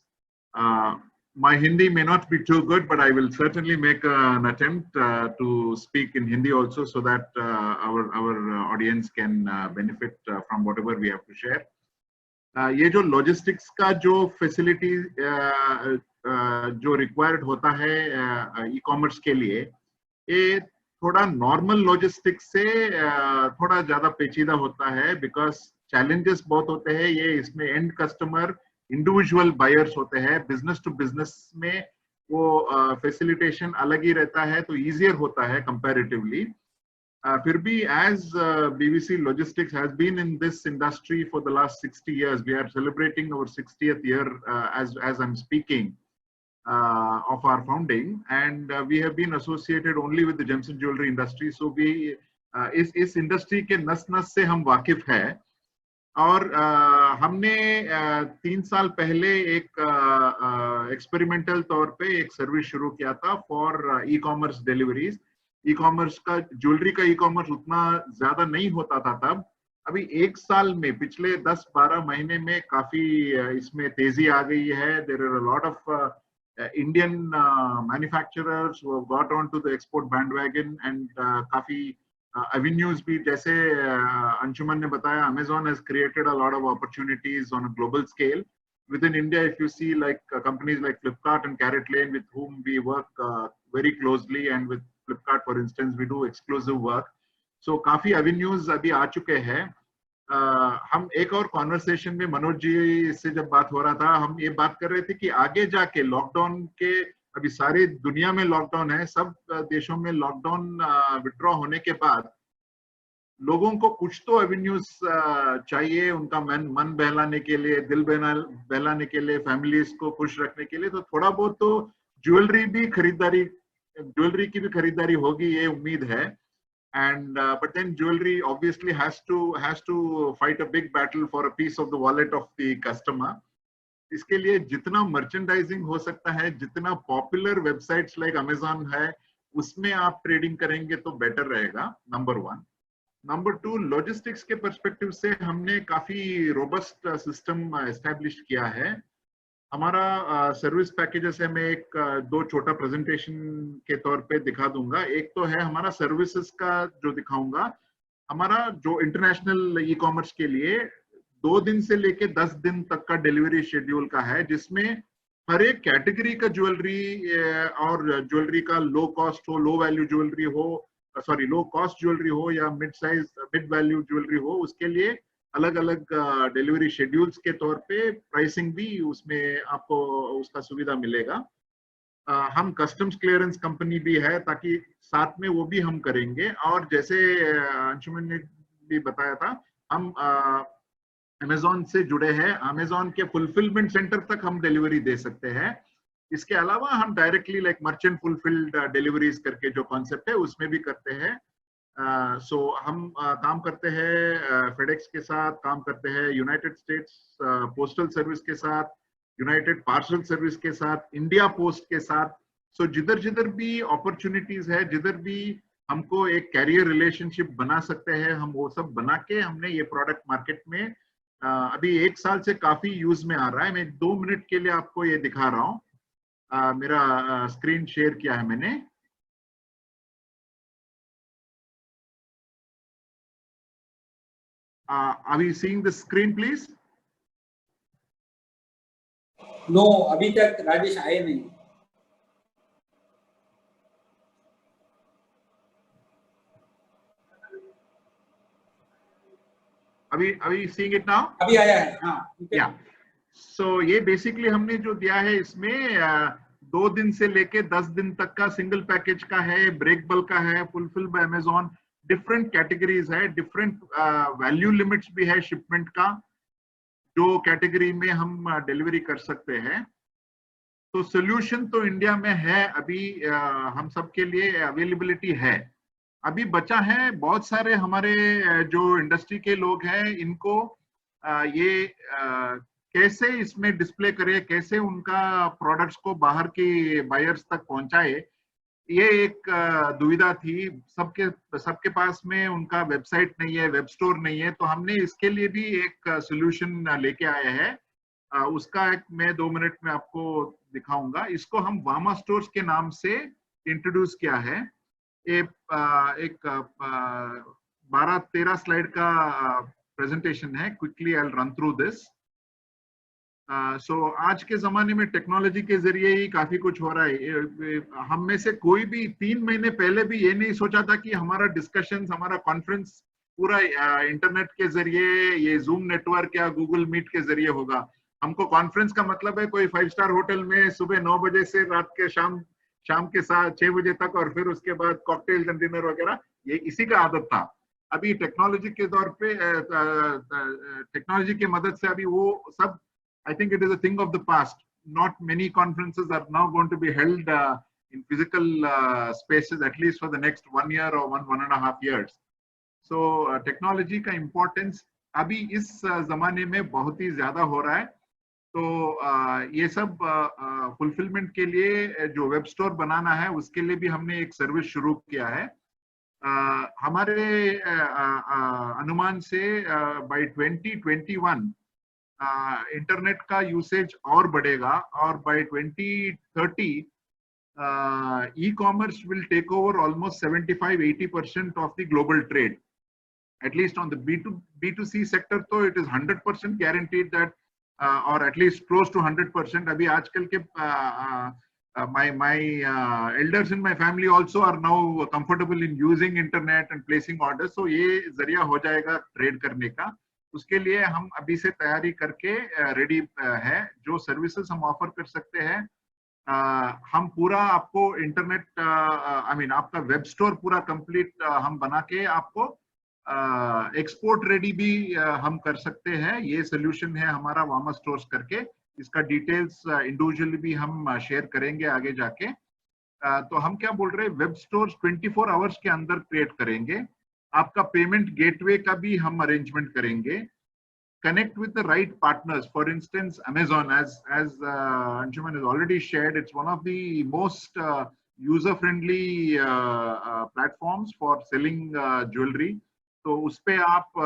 My Hindi may not be too good, but I will certainly make an attempt to speak in Hindi also, so that our audience can benefit from whatever we have to share. ये जो logistics का जो facility जो required होता है e commerce के लिए, ये थोड़ा नॉर्मल लॉजिस्टिक्स से थोड़ा ज़्यादा पेचीदा होता है, बिकॉज चैलेंजेस बहुत होते हैं. ये इसमें एंड कस्टमर इंडिविजुअल बायर्स होते हैं. बिजनेस टू बिजनेस में वो फैसिलिटेशन अलग ही रहता है, तो ईजियर होता है कंपैरेटिवली. फिर भी as BBC Logistics has been in this industry for the last 60 years, we are celebrating our 60th year as I'm speaking of our founding, and we have been associated only with the gems and jewelry industry. So we इस industry के नस नस से हम वाकिफ है। और हमने 3 साल पहले एक एक्सपेरिमेंटल तौर पे एक सर्विस शुरू किया था for e commerce deliveries. E commerce का, ज्वेलरी का ई कॉमर्स उतना ज्यादा नहीं होता था तब। अभी 1 साल में, पिछले 10-12 महीने में काफी इसमें तेजी आ गई है। There are a lot of Indian manufacturers who have got on to the export bandwagon and काफी avenues भी, जैसे अंशुमन ने बताया, Amazon has created a lot of opportunities on a global scale. Within India, if you see like companies like Flipkart and CaratLane, with whom we work very closely, and with Flipkart, for instance, we do exclusive work. So काफी avenues अभी आ चुके हैं। हम एक और conversation में मनोज जी से जब बात हो रहा था, हम ये बात कर रहे थे कि आगे जाके लॉकडाउन के, अभी सारी दुनिया में लॉकडाउन है, सब देशों में लॉकडाउन विड्रॉ होने के बाद लोगों को कुछ तो एवेन्यूज चाहिए उनका मन बहलाने के लिए, दिल बहलाने के लिए, फैमिलीज को खुश रखने के लिए। तो थोड़ा बहुत तो ज्वेलरी की भी खरीदारी होगी, ये उम्मीद है। And but then jewelry obviously has to fight a big battle for a piece of the wallet of the customer. इसके लिए जितना मर्चेंडाइजिंग हो सकता है, जितना पॉपुलर वेबसाइट्स लाइक अमेजॉन है, उसमें आप ट्रेडिंग करेंगे तो बेटर रहेगा, नंबर 1। नंबर 2, लॉजिस्टिक्स के पर्सपेक्टिव से हमने काफी रोबस्ट सिस्टम एस्टेब्लिश किया है। हमारा सर्विस पैकेजेस है, मैं एक 2 छोटा प्रेजेंटेशन के तौर पे दिखा दूंगा। एक तो है हमारा सर्विसेज का जो दिखाऊंगा, हमारा जो इंटरनेशनल ई कॉमर्स के लिए 2 दिन से लेके 10 दिन तक का डिलीवरी शेड्यूल का है, जिसमें हर एक कैटेगरी का ज्वेलरी और ज्वेलरी का लो कॉस्ट हो, लो वैल्यू ज्वेलरी हो, सॉरी लो कॉस्ट ज्वेलरी हो या मिड वैल्यू ज्वेलरी हो, उसके लिए अलग अलग डिलीवरी शेड्यूल्स के तौर पे प्राइसिंग भी उसमें आपको उसका सुविधा मिलेगा। हम कस्टम्स क्लियरेंस कंपनी भी है, ताकि साथ में वो भी हम करेंगे। और जैसे अंशुमन ने भी बताया था, हम अमेजॉन से जुड़े हैं, अमेजॉन के फुलफिलमेंट सेंटर तक हम डिलीवरी दे सकते हैं। इसके अलावा हम directly like merchant fulfilled deliveries करके जो कॉन्सेप्ट है उसमें भी करते हैं। सो हम काम करते हैं फेडेक्स के साथ, काम करते हैं यूनाइटेड स्टेट्स पोस्टल सर्विस के साथ, यूनाइटेड पार्सल सर्विस के साथ, इंडिया पोस्ट के साथ। सो जिधर जिधर भी अपॉर्चुनिटीज है, जिधर भी हमको एक कैरियर रिलेशनशिप बना सकते हैं, हम वो सब बना के हमने ये प्रोडक्ट मार्केट में अभी 1 साल से काफी यूज में आ रहा है। मैं 2 मिनट के लिए आपको ये दिखा रहा हूँ। मेरा स्क्रीन शेयर किया है मैंने। Are we seeing the screen, please? No, अभी तक राजेश आए नहीं। अभी seeing it now? अभी आया है, हाँ। Yeah. So ये बेसिकली हमने जो दिया है इसमें 2 दिन से लेके 10 दिन तक का सिंगल पैकेज का है, ब्रेकबल का है, fulfil bye Amazon, different categories है, डिफरेंट वैल्यू लिमिट्स भी है शिपमेंट का, जो कैटेगरी में हम डिलीवरी कर सकते हैं। तो सोल्यूशन तो इंडिया में है, अभी हम सब के लिए अवेलेबिलिटी है। अभी बचा है बहुत सारे हमारे जो इंडस्ट्री के लोग हैं, इनको ये कैसे इसमें डिस्प्ले करे, कैसे उनका प्रोडक्ट्स को बाहर के बायर्स तक पहुंचाए, ये एक दुविधा थी। सबके पास में उनका वेबसाइट नहीं है, वेब स्टोर नहीं है। तो हमने इसके लिए भी एक सोल्यूशन लेके आए हैं। उसका मैं 2 मिनट में आपको दिखाऊंगा। इसको हम वामा स्टोर्स के नाम से इंट्रोड्यूस किया है। एक 12-13 स्लाइड का प्रेजेंटेशन है। Quickly I will run through this. आज के जमाने में टेक्नोलॉजी के जरिए ही काफी कुछ हो रहा है। हम में से कोई भी 3 महीने पहले भी ये नहीं सोचा था कि हमारा डिस्कशंस, हमारा कॉन्फ्रेंस पूरा इंटरनेट के जरिए, ये जूम नेटवर्क या गूगल मीट के जरिए होगा। हमको कॉन्फ्रेंस का मतलब है कोई 5 स्टार होटल में सुबह 9 बजे से रात के शाम के 6 बजे तक, और फिर उसके बाद कॉकटेल डिनर वगैरह, ये इसी का आदत था। अभी टेक्नोलॉजी के दौर पे, टेक्नोलॉजी की मदद से अभी वो सब, I think it is a thing of the past. Not many conferences are now going to be held in physical spaces, at least for the next 1 year or 1.5 years. So technology का importance अभी इस जमाने में बहुत ही ज्यादा हो रहा है। तो ये सब फुलफिलमेंट के लिए जो वेब स्टोर बनाना है उसके लिए भी हमने एक सर्विस शुरू किया है। हमारे अनुमान से बाय 2021 इंटरनेट का यूसेज और बढ़ेगा और bye 2030 e-commerce will take over almost 75-80% of the global trade. At least on the B2C sector, so it is 100% guaranteed that, or at least close to 100%. अभी आजकल के my elders in my family also are now comfortable in using internet and placing orders. So ये जरिया हो जाएगा trade करने का। उसके लिए हम अभी से तैयारी करके रेडी है। जो सर्विसेज हम ऑफर कर सकते हैं, हम पूरा आपको इंटरनेट आपका वेब स्टोर पूरा कंप्लीट हम बना के आपको एक्सपोर्ट रेडी भी हम कर सकते हैं। ये सोल्यूशन है हमारा वामा स्टोर्स करके। इसका डिटेल्स इंडिविजुअली भी हम शेयर करेंगे आगे जाके। तो हम क्या बोल रहे हैं, वेब स्टोर्स 24 आवर्स के अंदर क्रिएट करेंगे। आपका पेमेंट गेटवे का भी हम अरेंजमेंट करेंगे। Connect with the right partners. For instance, Amazon, as Anshuman has already shared, it's one of the most user-friendly platforms for selling jewelry. तो उस पे आप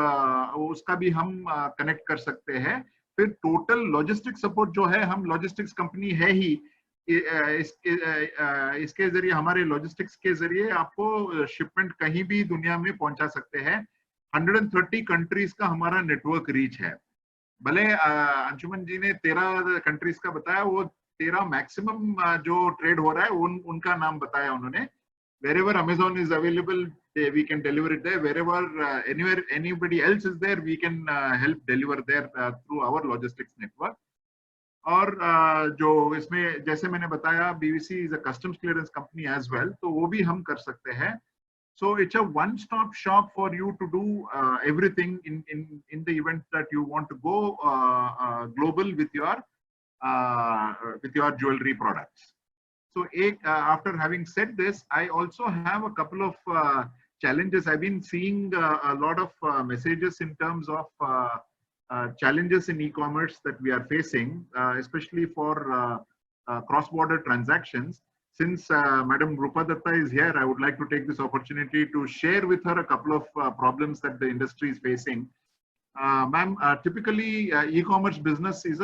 उसका भी हम कनेक्ट कर सकते हैं। फिर टोटल लॉजिस्टिक सपोर्ट जो है, हम लॉजिस्टिक्स कंपनी है ही, इसके जरिए हमारे लॉजिस्टिक्स के जरिए आपको शिपमेंट कहीं भी दुनिया में पहुंचा सकते हैं। 130 कंट्रीज का हमारा नेटवर्क रीच है। भले अंशुमन जी ने 13 कंट्रीज का बताया, वो 13 मैक्सिमम जो ट्रेड हो रहा है उनका नाम बताया उन्होंने। Wherever Amazon is available, we can deliver it there. Wherever anywhere anybody else is there, we can help deliver there through our logistics network. और जो इसमें जैसे मैंने बताया, BVC is a customs clearance company as well, तो वो भी हम कर सकते हैं। So it's a one-stop shop for you to do everything in the event that you want to go global with your jewelry products. So after having said this, I also have a couple of challenges. I've been seeing a lot of messages in terms of challenges in e-commerce that we are facing, especially for cross-border transactions. Since Madam Rupa Datta is here, I would like to take this opportunity to share with her a couple of problems that the industry is facing. Ma'am, typically e-commerce business is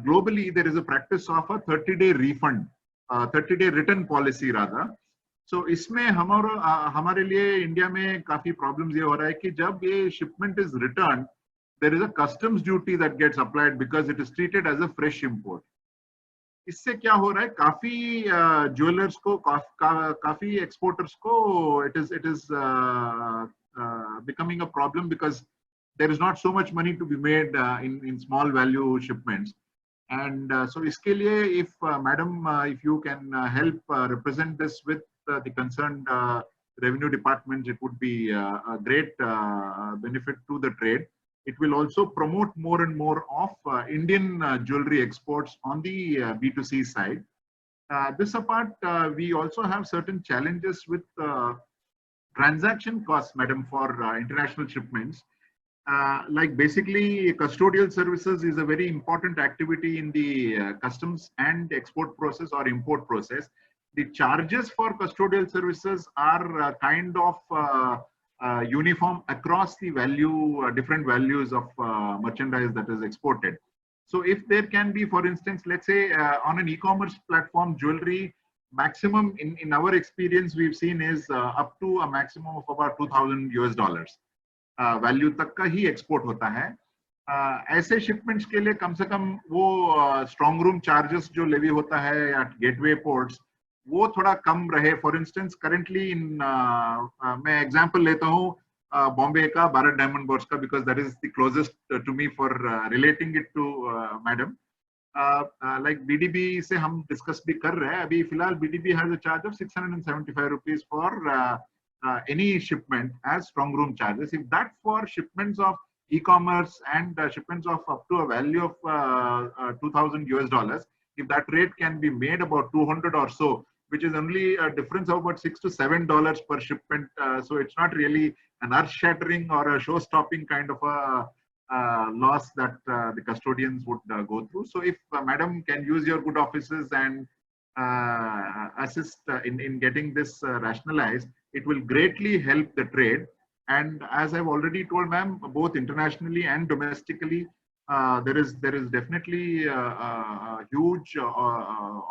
globally there is a practice of a 30-day refund, 30-day return policy rather. So इसमें हमारे लिए India में काफी problems ये हो रहा है कि जब ये shipment is returned, there is a customs duty that gets applied because it is treated as a fresh import. इससे क्या हो रहा है, काफी ज्वेलर्स को, काफी एक्सपोर्टर्स को it is becoming a problem because there is not so much money to be made in small value shipments. And so इसके लिए if madam if you can help represent this with the concerned revenue departments, it would be a great benefit to the trade. It will also promote more and more of Indian jewelry exports on the B2C side. This apart, we also have certain challenges with transaction costs, madam, for international shipments. Like basically custodial services is a very important activity in the customs and export process or import process. The charges for custodial services are kind of uniform across the different values of merchandise that is exported. So if there can be, for instance, let's say on an e-commerce platform, jewelry maximum in our experience we've seen is up to a maximum of about $2,000 value तक का ही export होता है। ऐसे shipments के लिए कम से कम वो स्ट्रॉन्ग रूम चार्जेस जो लेवी होता है या गेटवे पोर्ट्स, वो थोड़ा कम रहे। फॉर इंस्टेंस करेंटली मैं एग्जांपल लेता हूँ बॉम्बे का भारत डायमंड बोर्स का, because that is the closest to me for relating it to madam. Like BDB से हम डिस्कस भी कर रहे हैं अभी फिलहाल। BDB has a charge of 675 rupees for any shipment as strong room charges. If that for shipments of e-commerce and shipments of up to a value of $2,000, if that rate can be made about 200 or so, which is only a difference of about $6 to $7 per shipment. So it's not really an earth-shattering or a show-stopping kind of a loss that the custodians would go through. So if Madam can use your good offices and assist in getting this rationalized, it will greatly help the trade. And as I've already told ma'am, both internationally and domestically, there is definitely a huge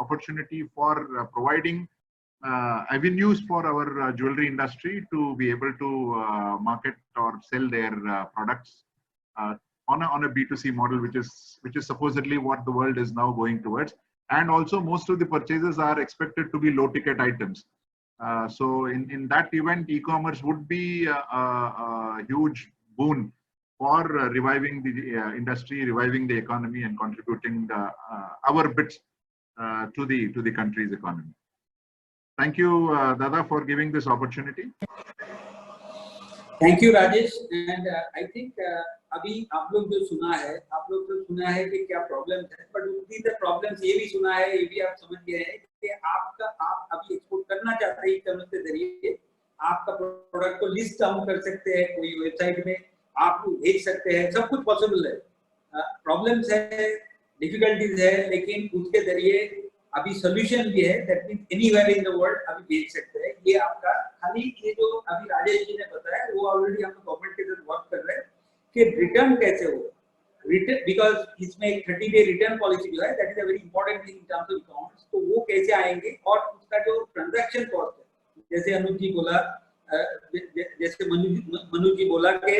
opportunity for providing avenues for our jewelry industry to be able to market or sell their products on a B2C model, which is supposedly what the world is now going towards. And also most of the purchases are expected to be low ticket items. So in that event, e-commerce would be a huge boon for reviving the industry, reviving the economy, and contributing our bits to the country's economy. Thank you, Dada, for giving this opportunity. Thank you, Rajesh. And I think अभी आप लोग जो सुना है कि क्या problems है, but उनकी द प्रॉब्लम्स ये भी सुना है, ये भी आप समझ गए हैं कि आप अभी एक्सपोर्ट करना चाहते हैं ई-कॉमर्स के जरिए, आपका प्रोडक्ट को लिस्ट डाउन कर सकते हैं कोई वेबसाइट में, आप भेज सकते हैं, सब कुछ पॉसिबल है। प्रॉब्लम्स है, डिफिकल्टीज है, लेकिन उसके जरिए अभी सोल्यूशन भी है, that means anywhere in the world अभी भेज सकते हैं। ये आपका खाली ये जो अभी राजेश जी ने बताया वो ऑलरेडी हम गवर्नमेंट के साथ वर्क कर रहे हैं कि रिटर्न कैसे हो, रिटर्न, बिकॉज इसमें एक 30 डे रिटर्न पॉलिसी जो है, that is a very important thing in terms of accounts, तो वो कैसे आएंगे और उसका जो ट्रांजैक्शन कॉस्ट है, जैसे अनुज जी बोला, जैसे मनु जी बोला कि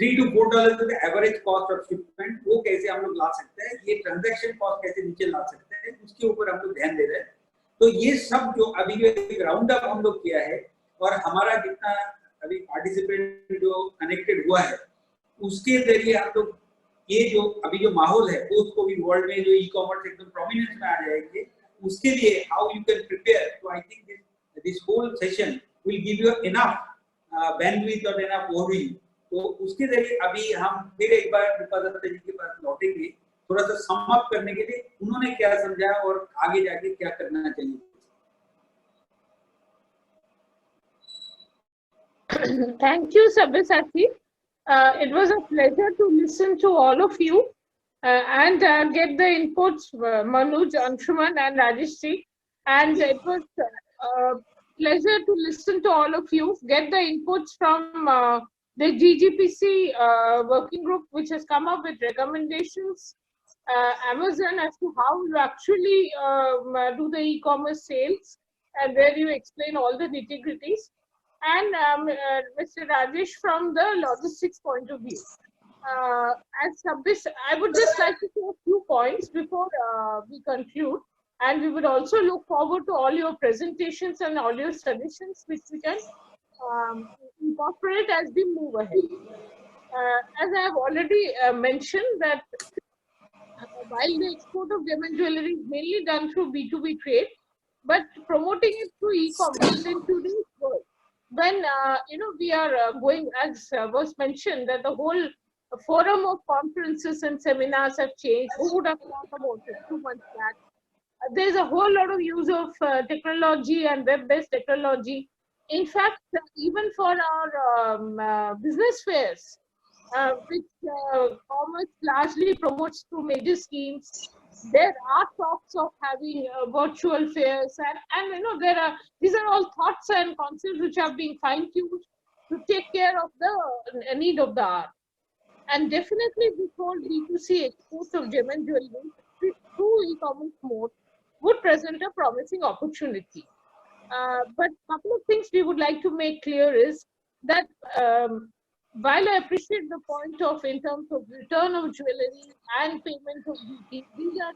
$3 to $4 का एवरेज कॉस्ट ऑफ शिपमेंट, वो कैसे हम लोग ला सकते हैं, ये ट्रांजैक्शन कॉस्ट कैसे नीचे ला सकते हैं, उसके ऊपर हम लोग ध्यान दे रहे हैं। तो ये सब जो अभी जो एक राउंड अप हम लोग किया है, और हमारा जितना अभी पार्टिसिपेंट जो कनेक्टेड हुआ है, उसके जरिए हम लोग ये जो अभी जो माहौल है उसको भी वर्ल्ड में जो ई-कॉमर्स एकदम प्रोमिनेंस में आ जाएंगे, उसके लिए हाउ यू कैन प्रिपेयर। तो I think this whole session will give you enough bandwidth और इनफ ओवरव्यू। तो उसके जरिए अभी हम फिर एक बार कृपा दत्ता जी के पास लौटेंगे, थोड़ा सा सम अप करने के लिए उन्होंने क्या समझा और आगे जाके क्या करना चाहिए। Thank you, Sabyasachi. It was a pleasure to listen to all of you and get the inputs, Manoj, Anshuman, and Rajeshri. And it was a pleasure to listen to all of you, get the inputs from the GGPC working group, which has come up with recommendations, Amazon, as to how you actually do the e-commerce sales, and where you explain all the nitty-gritties. And Mr. Rajesh from the logistics point of view. As I would just like to say a few points before we conclude, and we would also look forward to all your presentations and all your suggestions, which we can incorporate as we move ahead. As I have already mentioned that while the export of gem and jewelry is mainly done through B2B trade, but promoting it through e-commerce in today's world, when we are going, as was mentioned, that the whole forum of conferences and seminars have changed. Who would have thought about it 2 months back? There's a whole lot of use of technology and web-based technology. In fact, even for our business fairs, which commerce largely promotes through major schemes, there are talks of having virtual fairs, and these are all thoughts and concepts which are being fine-tuned to take care of the need of the hour. And definitely this whole B2C exports of gem and jewelry through e-commerce mode would present a promising opportunity. But a couple of things we would like to make clear is that while I appreciate the point of in terms of return of jewelry and payment of duty, these are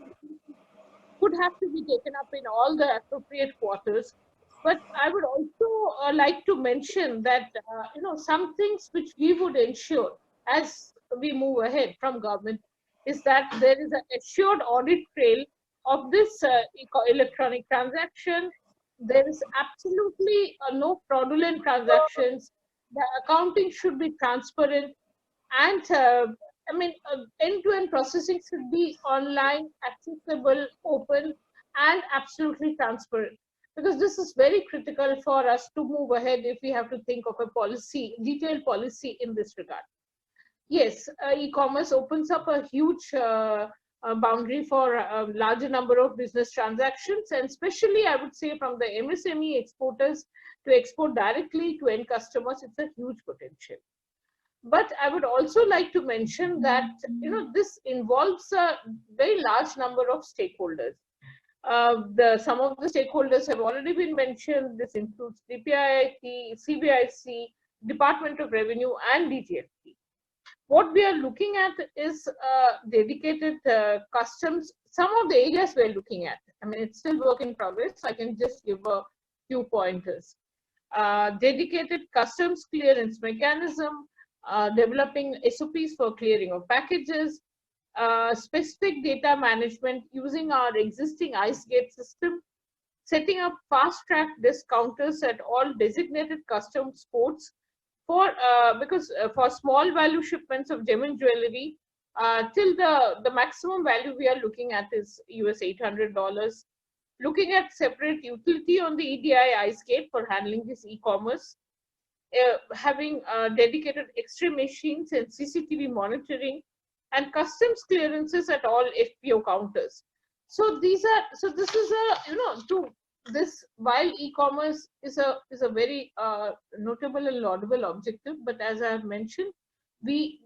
would have to be taken up in all the appropriate quarters. But I would also like to mention that some things which we would ensure as we move ahead from government is that there is an assured audit trail of this electronic transaction. There is absolutely no fraudulent transactions. The accounting should be transparent, and end-to-end processing should be online, accessible, open, and absolutely transparent. because this is very critical for us to move ahead if we have to think of a policy, detailed policy in this regard. Yes, e-commerce opens up a huge boundary for a larger number of business transactions, and especially I would say from the MSME exporters to export directly to end customers, it's a huge potential. But I would also like to mention that this involves a very large number of stakeholders. Some of the stakeholders have already been mentioned. This includes DPIIT, CBIC, Department of Revenue, and DGFT. What we are looking at is dedicated customs. Some of the areas we're looking at, I mean, it's still work in progress. I can just give a few pointers. Dedicated customs clearance mechanism, developing SOPs for clearing of packages, specific data management using our existing ICE gate system, setting up fast-track discounters at all designated customs ports for for small value shipments of gem and jewelry till the maximum value we are looking at is US $800. Looking at separate utility on the EDI ICE gate for handling this e-commerce, having dedicated X-ray machines and CCTV monitoring, and customs clearances at all FPO counters. So this is while e-commerce is a very notable and laudable objective, but as I have mentioned,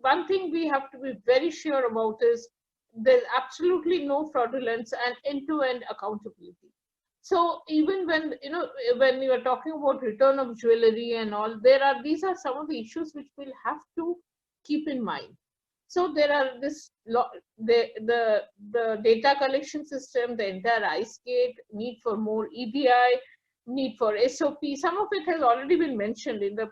one thing we have to be very sure about is there's absolutely no fraudulence and end-to-end accountability. So even when you are talking about return of jewelry and all, these are some of the issues which we'll have to keep in mind. So there are the data collection system, the entire ICE gate, need for more EDI, need for SOP. Some of it has already been mentioned in the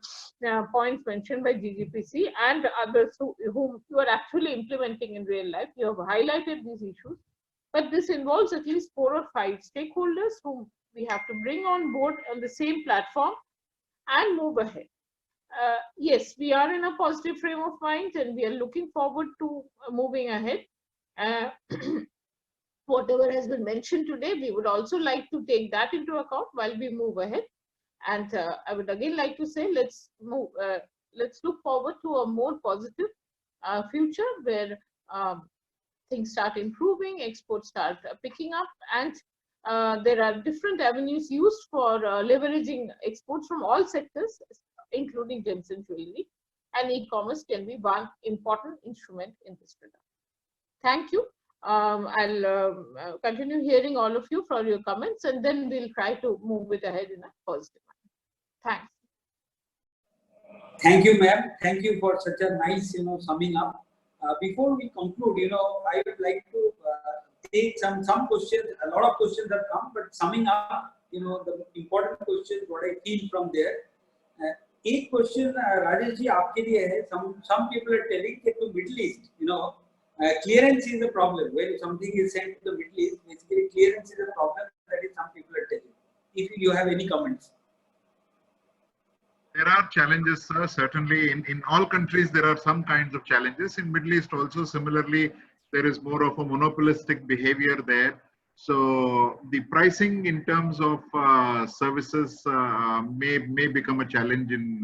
points mentioned by GGPC and others whom you are actually implementing in real life. You have highlighted these issues, but this involves at least 4 or 5 stakeholders whom we have to bring on board on the same platform and move ahead. Yes, we are in a positive frame of mind and we are looking forward to moving ahead. Whatever has been mentioned today, we would also like to take that into account while we move ahead. And I would again like to say, let's look forward to a more positive future where things start improving, exports start picking up, and there are different avenues used for leveraging exports from all sectors, including gems and jewelry, and e-commerce can be one important instrument in this regard. Thank you. I'll continue hearing all of you for your comments, and then we'll try to move it ahead in a positive manner. Thanks. Thank you, ma'am. Thank you for such a nice, summing up. Before we conclude, I would like to take some questions. A lot of questions have come, but summing up, the important questions, what I feel from there. एक question Rajesh ji आपके लिए है. Some people are telling that to Middle East, clearance is a problem. When something is sent to the Middle East, basically clearance is a problem. That is some people are telling. If you have any comments. There are challenges, sir. Certainly, in all countries there are some kinds of challenges. In Middle East also, similarly, there is more of a monopolistic behavior there. So the pricing in terms of services may become a challenge in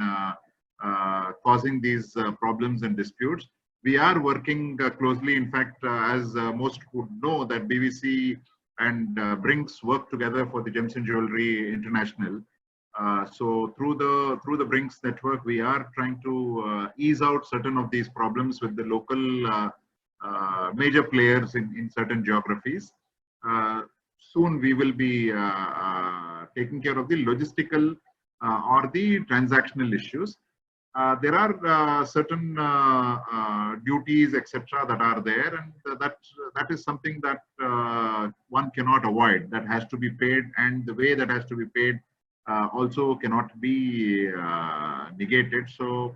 causing these problems and disputes. We are working closely. In fact, as most would know, that BVC and Brinks work together for the Gems and Jewelry International. So through the Brinks network, we are trying to ease out certain of these problems with the local major players in certain geographies. Soon we will be taking care of the logistical or the transactional issues. There are certain duties, etc., that are there, and that is something that one cannot avoid. That has to be paid, and the way that has to be paid also cannot be negated. So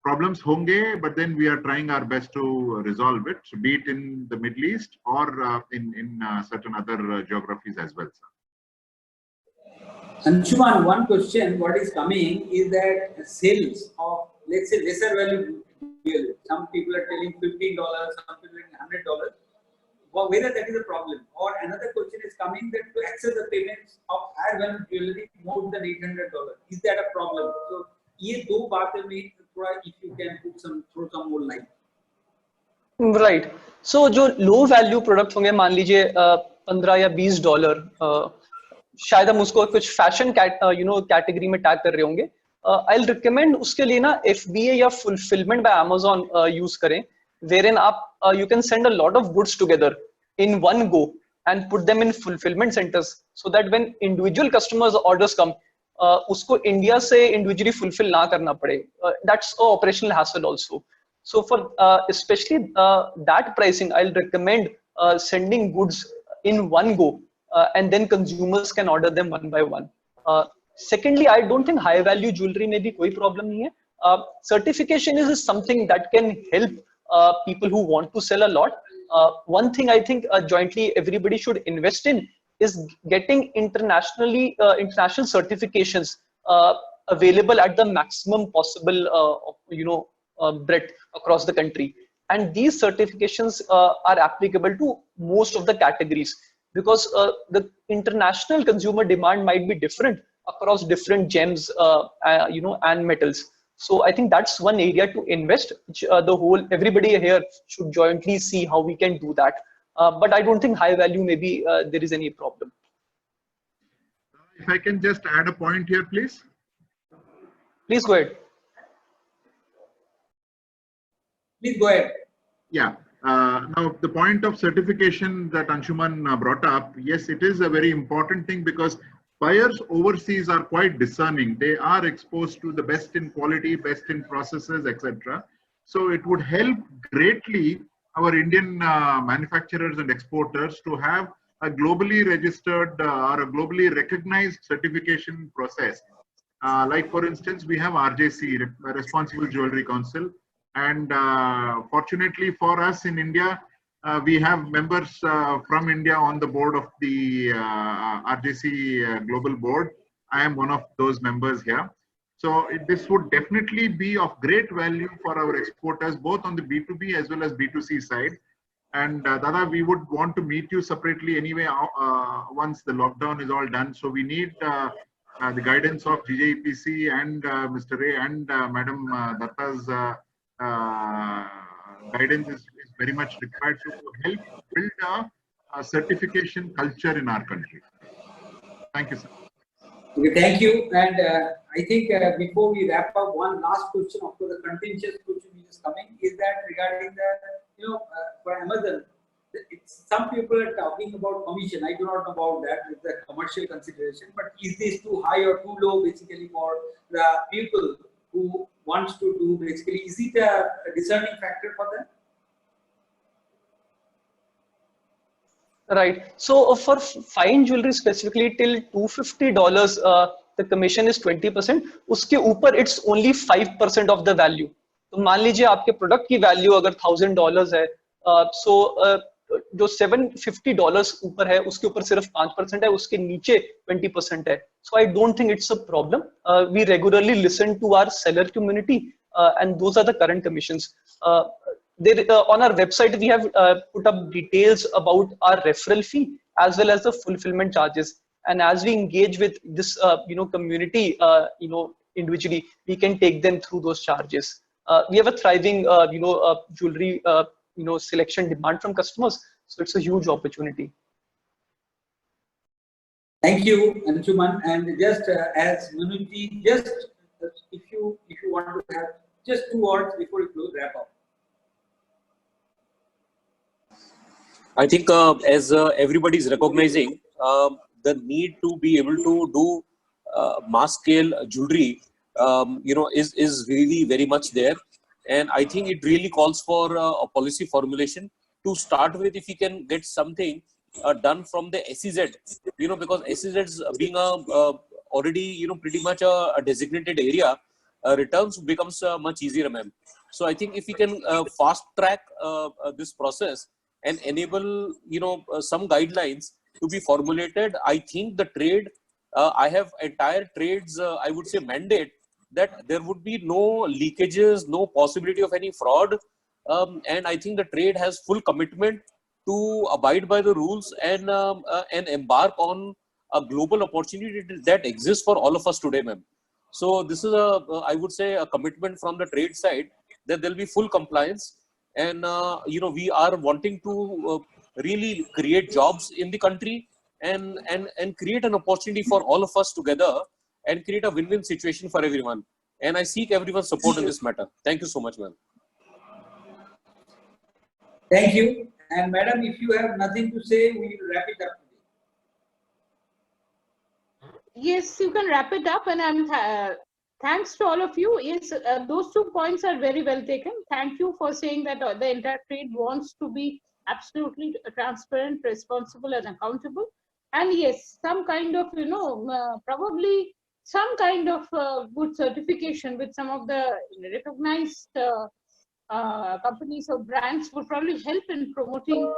problems honge, but then we are trying our best to resolve it, be it in the Middle East or in certain other geographies as well, sir. Anshuman, one question what is coming is that sales of, let's say, lesser value jewelry. Some people are telling $15, some people are telling $100. whether that is a problem. Or another question is coming that to access the payments of higher value jewelry more than $800, is that a problem? So ये दो बातें में थोड़ा if you can throw some more light. Right so जो low value product होंगे मान लीजिए 15 या $20, शायद हम उसको कुछ फैशन कैटेगरी में टैग कर रहे होंगे. आई विल रिकमेंड उसके लिए ना FBA या फुलफिलमेंट बाय Amazon यूज करें, wherein आप you can send a lot of goods together in one go and put them in fulfillment centers so that when individual customers orders come उसको India से individually fulfill ना करना पड़े. That's a operational hassle also. So for especially that pricing, I'll recommend sending goods in one go and then consumers can order them one by one. Secondly, I don't think high value jewelry में भी कोई problem नहीं है. Certification is something that can help people who want to sell a lot. One thing I think jointly everybody should invest in is getting international certifications available at the maximum possible breadth across the country, and these certifications are applicable to most of the categories because the international consumer demand might be different across different gems and metals. So I think that's one area to invest, which everybody here should jointly see how we can do that. But I don't think high value maybe there is any problem. If I can just add a point here, please. Please go ahead. Please go ahead. Yeah. Now, the point of certification that Anshuman brought up, yes, it is a very important thing because buyers overseas are quite discerning. They are exposed to the best in quality, best in processes, etc. So it would help greatly our Indian manufacturers and exporters to have a globally registered or a globally recognized certification process. Like for instance, we have RJC, Responsible Jewelry Council. And fortunately for us in India, we have members from India on the board of the RJC Global Board. I am one of those members here. So this would definitely be of great value for our exporters, both on the B2B as well as B2C side. And Dada, we would want to meet you separately anyway once the lockdown is all done. So we need the guidance of GJEPC and Mr. Ray and Madam Datta's guidance is very much required to help build a certification culture in our country. Thank you, sir. Okay, thank you. And I think before we wrap up, one last question, of course, the contentious question which is coming is that regarding the, for Amazon, some people are talking about commission. I do not know about that with the commercial consideration, but is this too high or too low basically for the people who wants to do basically, is it a discerning factor for them? Right. So for fine jewelry specifically till $250, the commission is 20%. उसके ऊपर it's only 5% of the value. तो मान लीजिए आपके product की value अगर $1000 है, so जो $750 ऊपर है उसके ऊपर सिर्फ 5% है, उसके नीचे 20% है. So I don't think it's a problem. We regularly listen to our seller community, and those are the current commissions. On our website, we have put up details about our referral fee as well as the fulfillment charges. And as we engage with this, community, individually, we can take them through those charges. We have a thriving, jewelry, selection demand from customers. So it's a huge opportunity. Thank you, Anshuman. And just as Manuji, just if you want to have just 2 words before we close, wrap up. I think as everybody is recognizing the need to be able to do mass scale jewelry, is really very much there. And I think it really calls for a policy formulation to start with. If we can get something done from the SEZ, because SEZs being already, pretty much a designated area, returns becomes much easier, ma'am. So I think if we can fast track this process and enable, some guidelines to be formulated, I think the trade, I have entire trades, I would say mandate that there would be no leakages, no possibility of any fraud. And I think the trade has full commitment to abide by the rules and embark on a global opportunity that exists for all of us today, ma'am. So this is I would say, a commitment from the trade side that there will be full compliance, and we are wanting to really create jobs in the country and create an opportunity for all of us together and create a win-win situation for everyone. And I seek everyone's support in this matter. Thank you so much, ma'am. Thank you. And madam, if you have nothing to say, we will wrap it up today. Yes, you can wrap it up, and thanks to all of you. Yes, those 2 points are very well taken. Thank you for saying that the entire trade wants to be absolutely transparent, responsible, and accountable. And yes, some kind of, probably some kind of good certification with some of the recognized companies or brands would probably help in promoting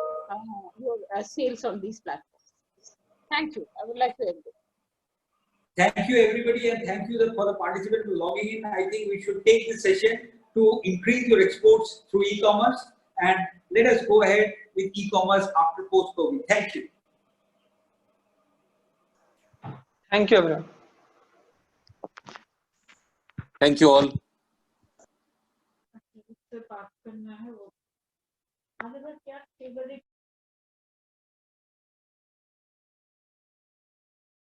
your sales on these platforms. Thank you. I would like to end it. Thank you, everybody, and thank you for the participants logging in. I think we should take this session to increase your exports through e-commerce, and let us go ahead with e-commerce after post-COVID. Thank you. Thank you, everyone. Thank you all. बात करना है वो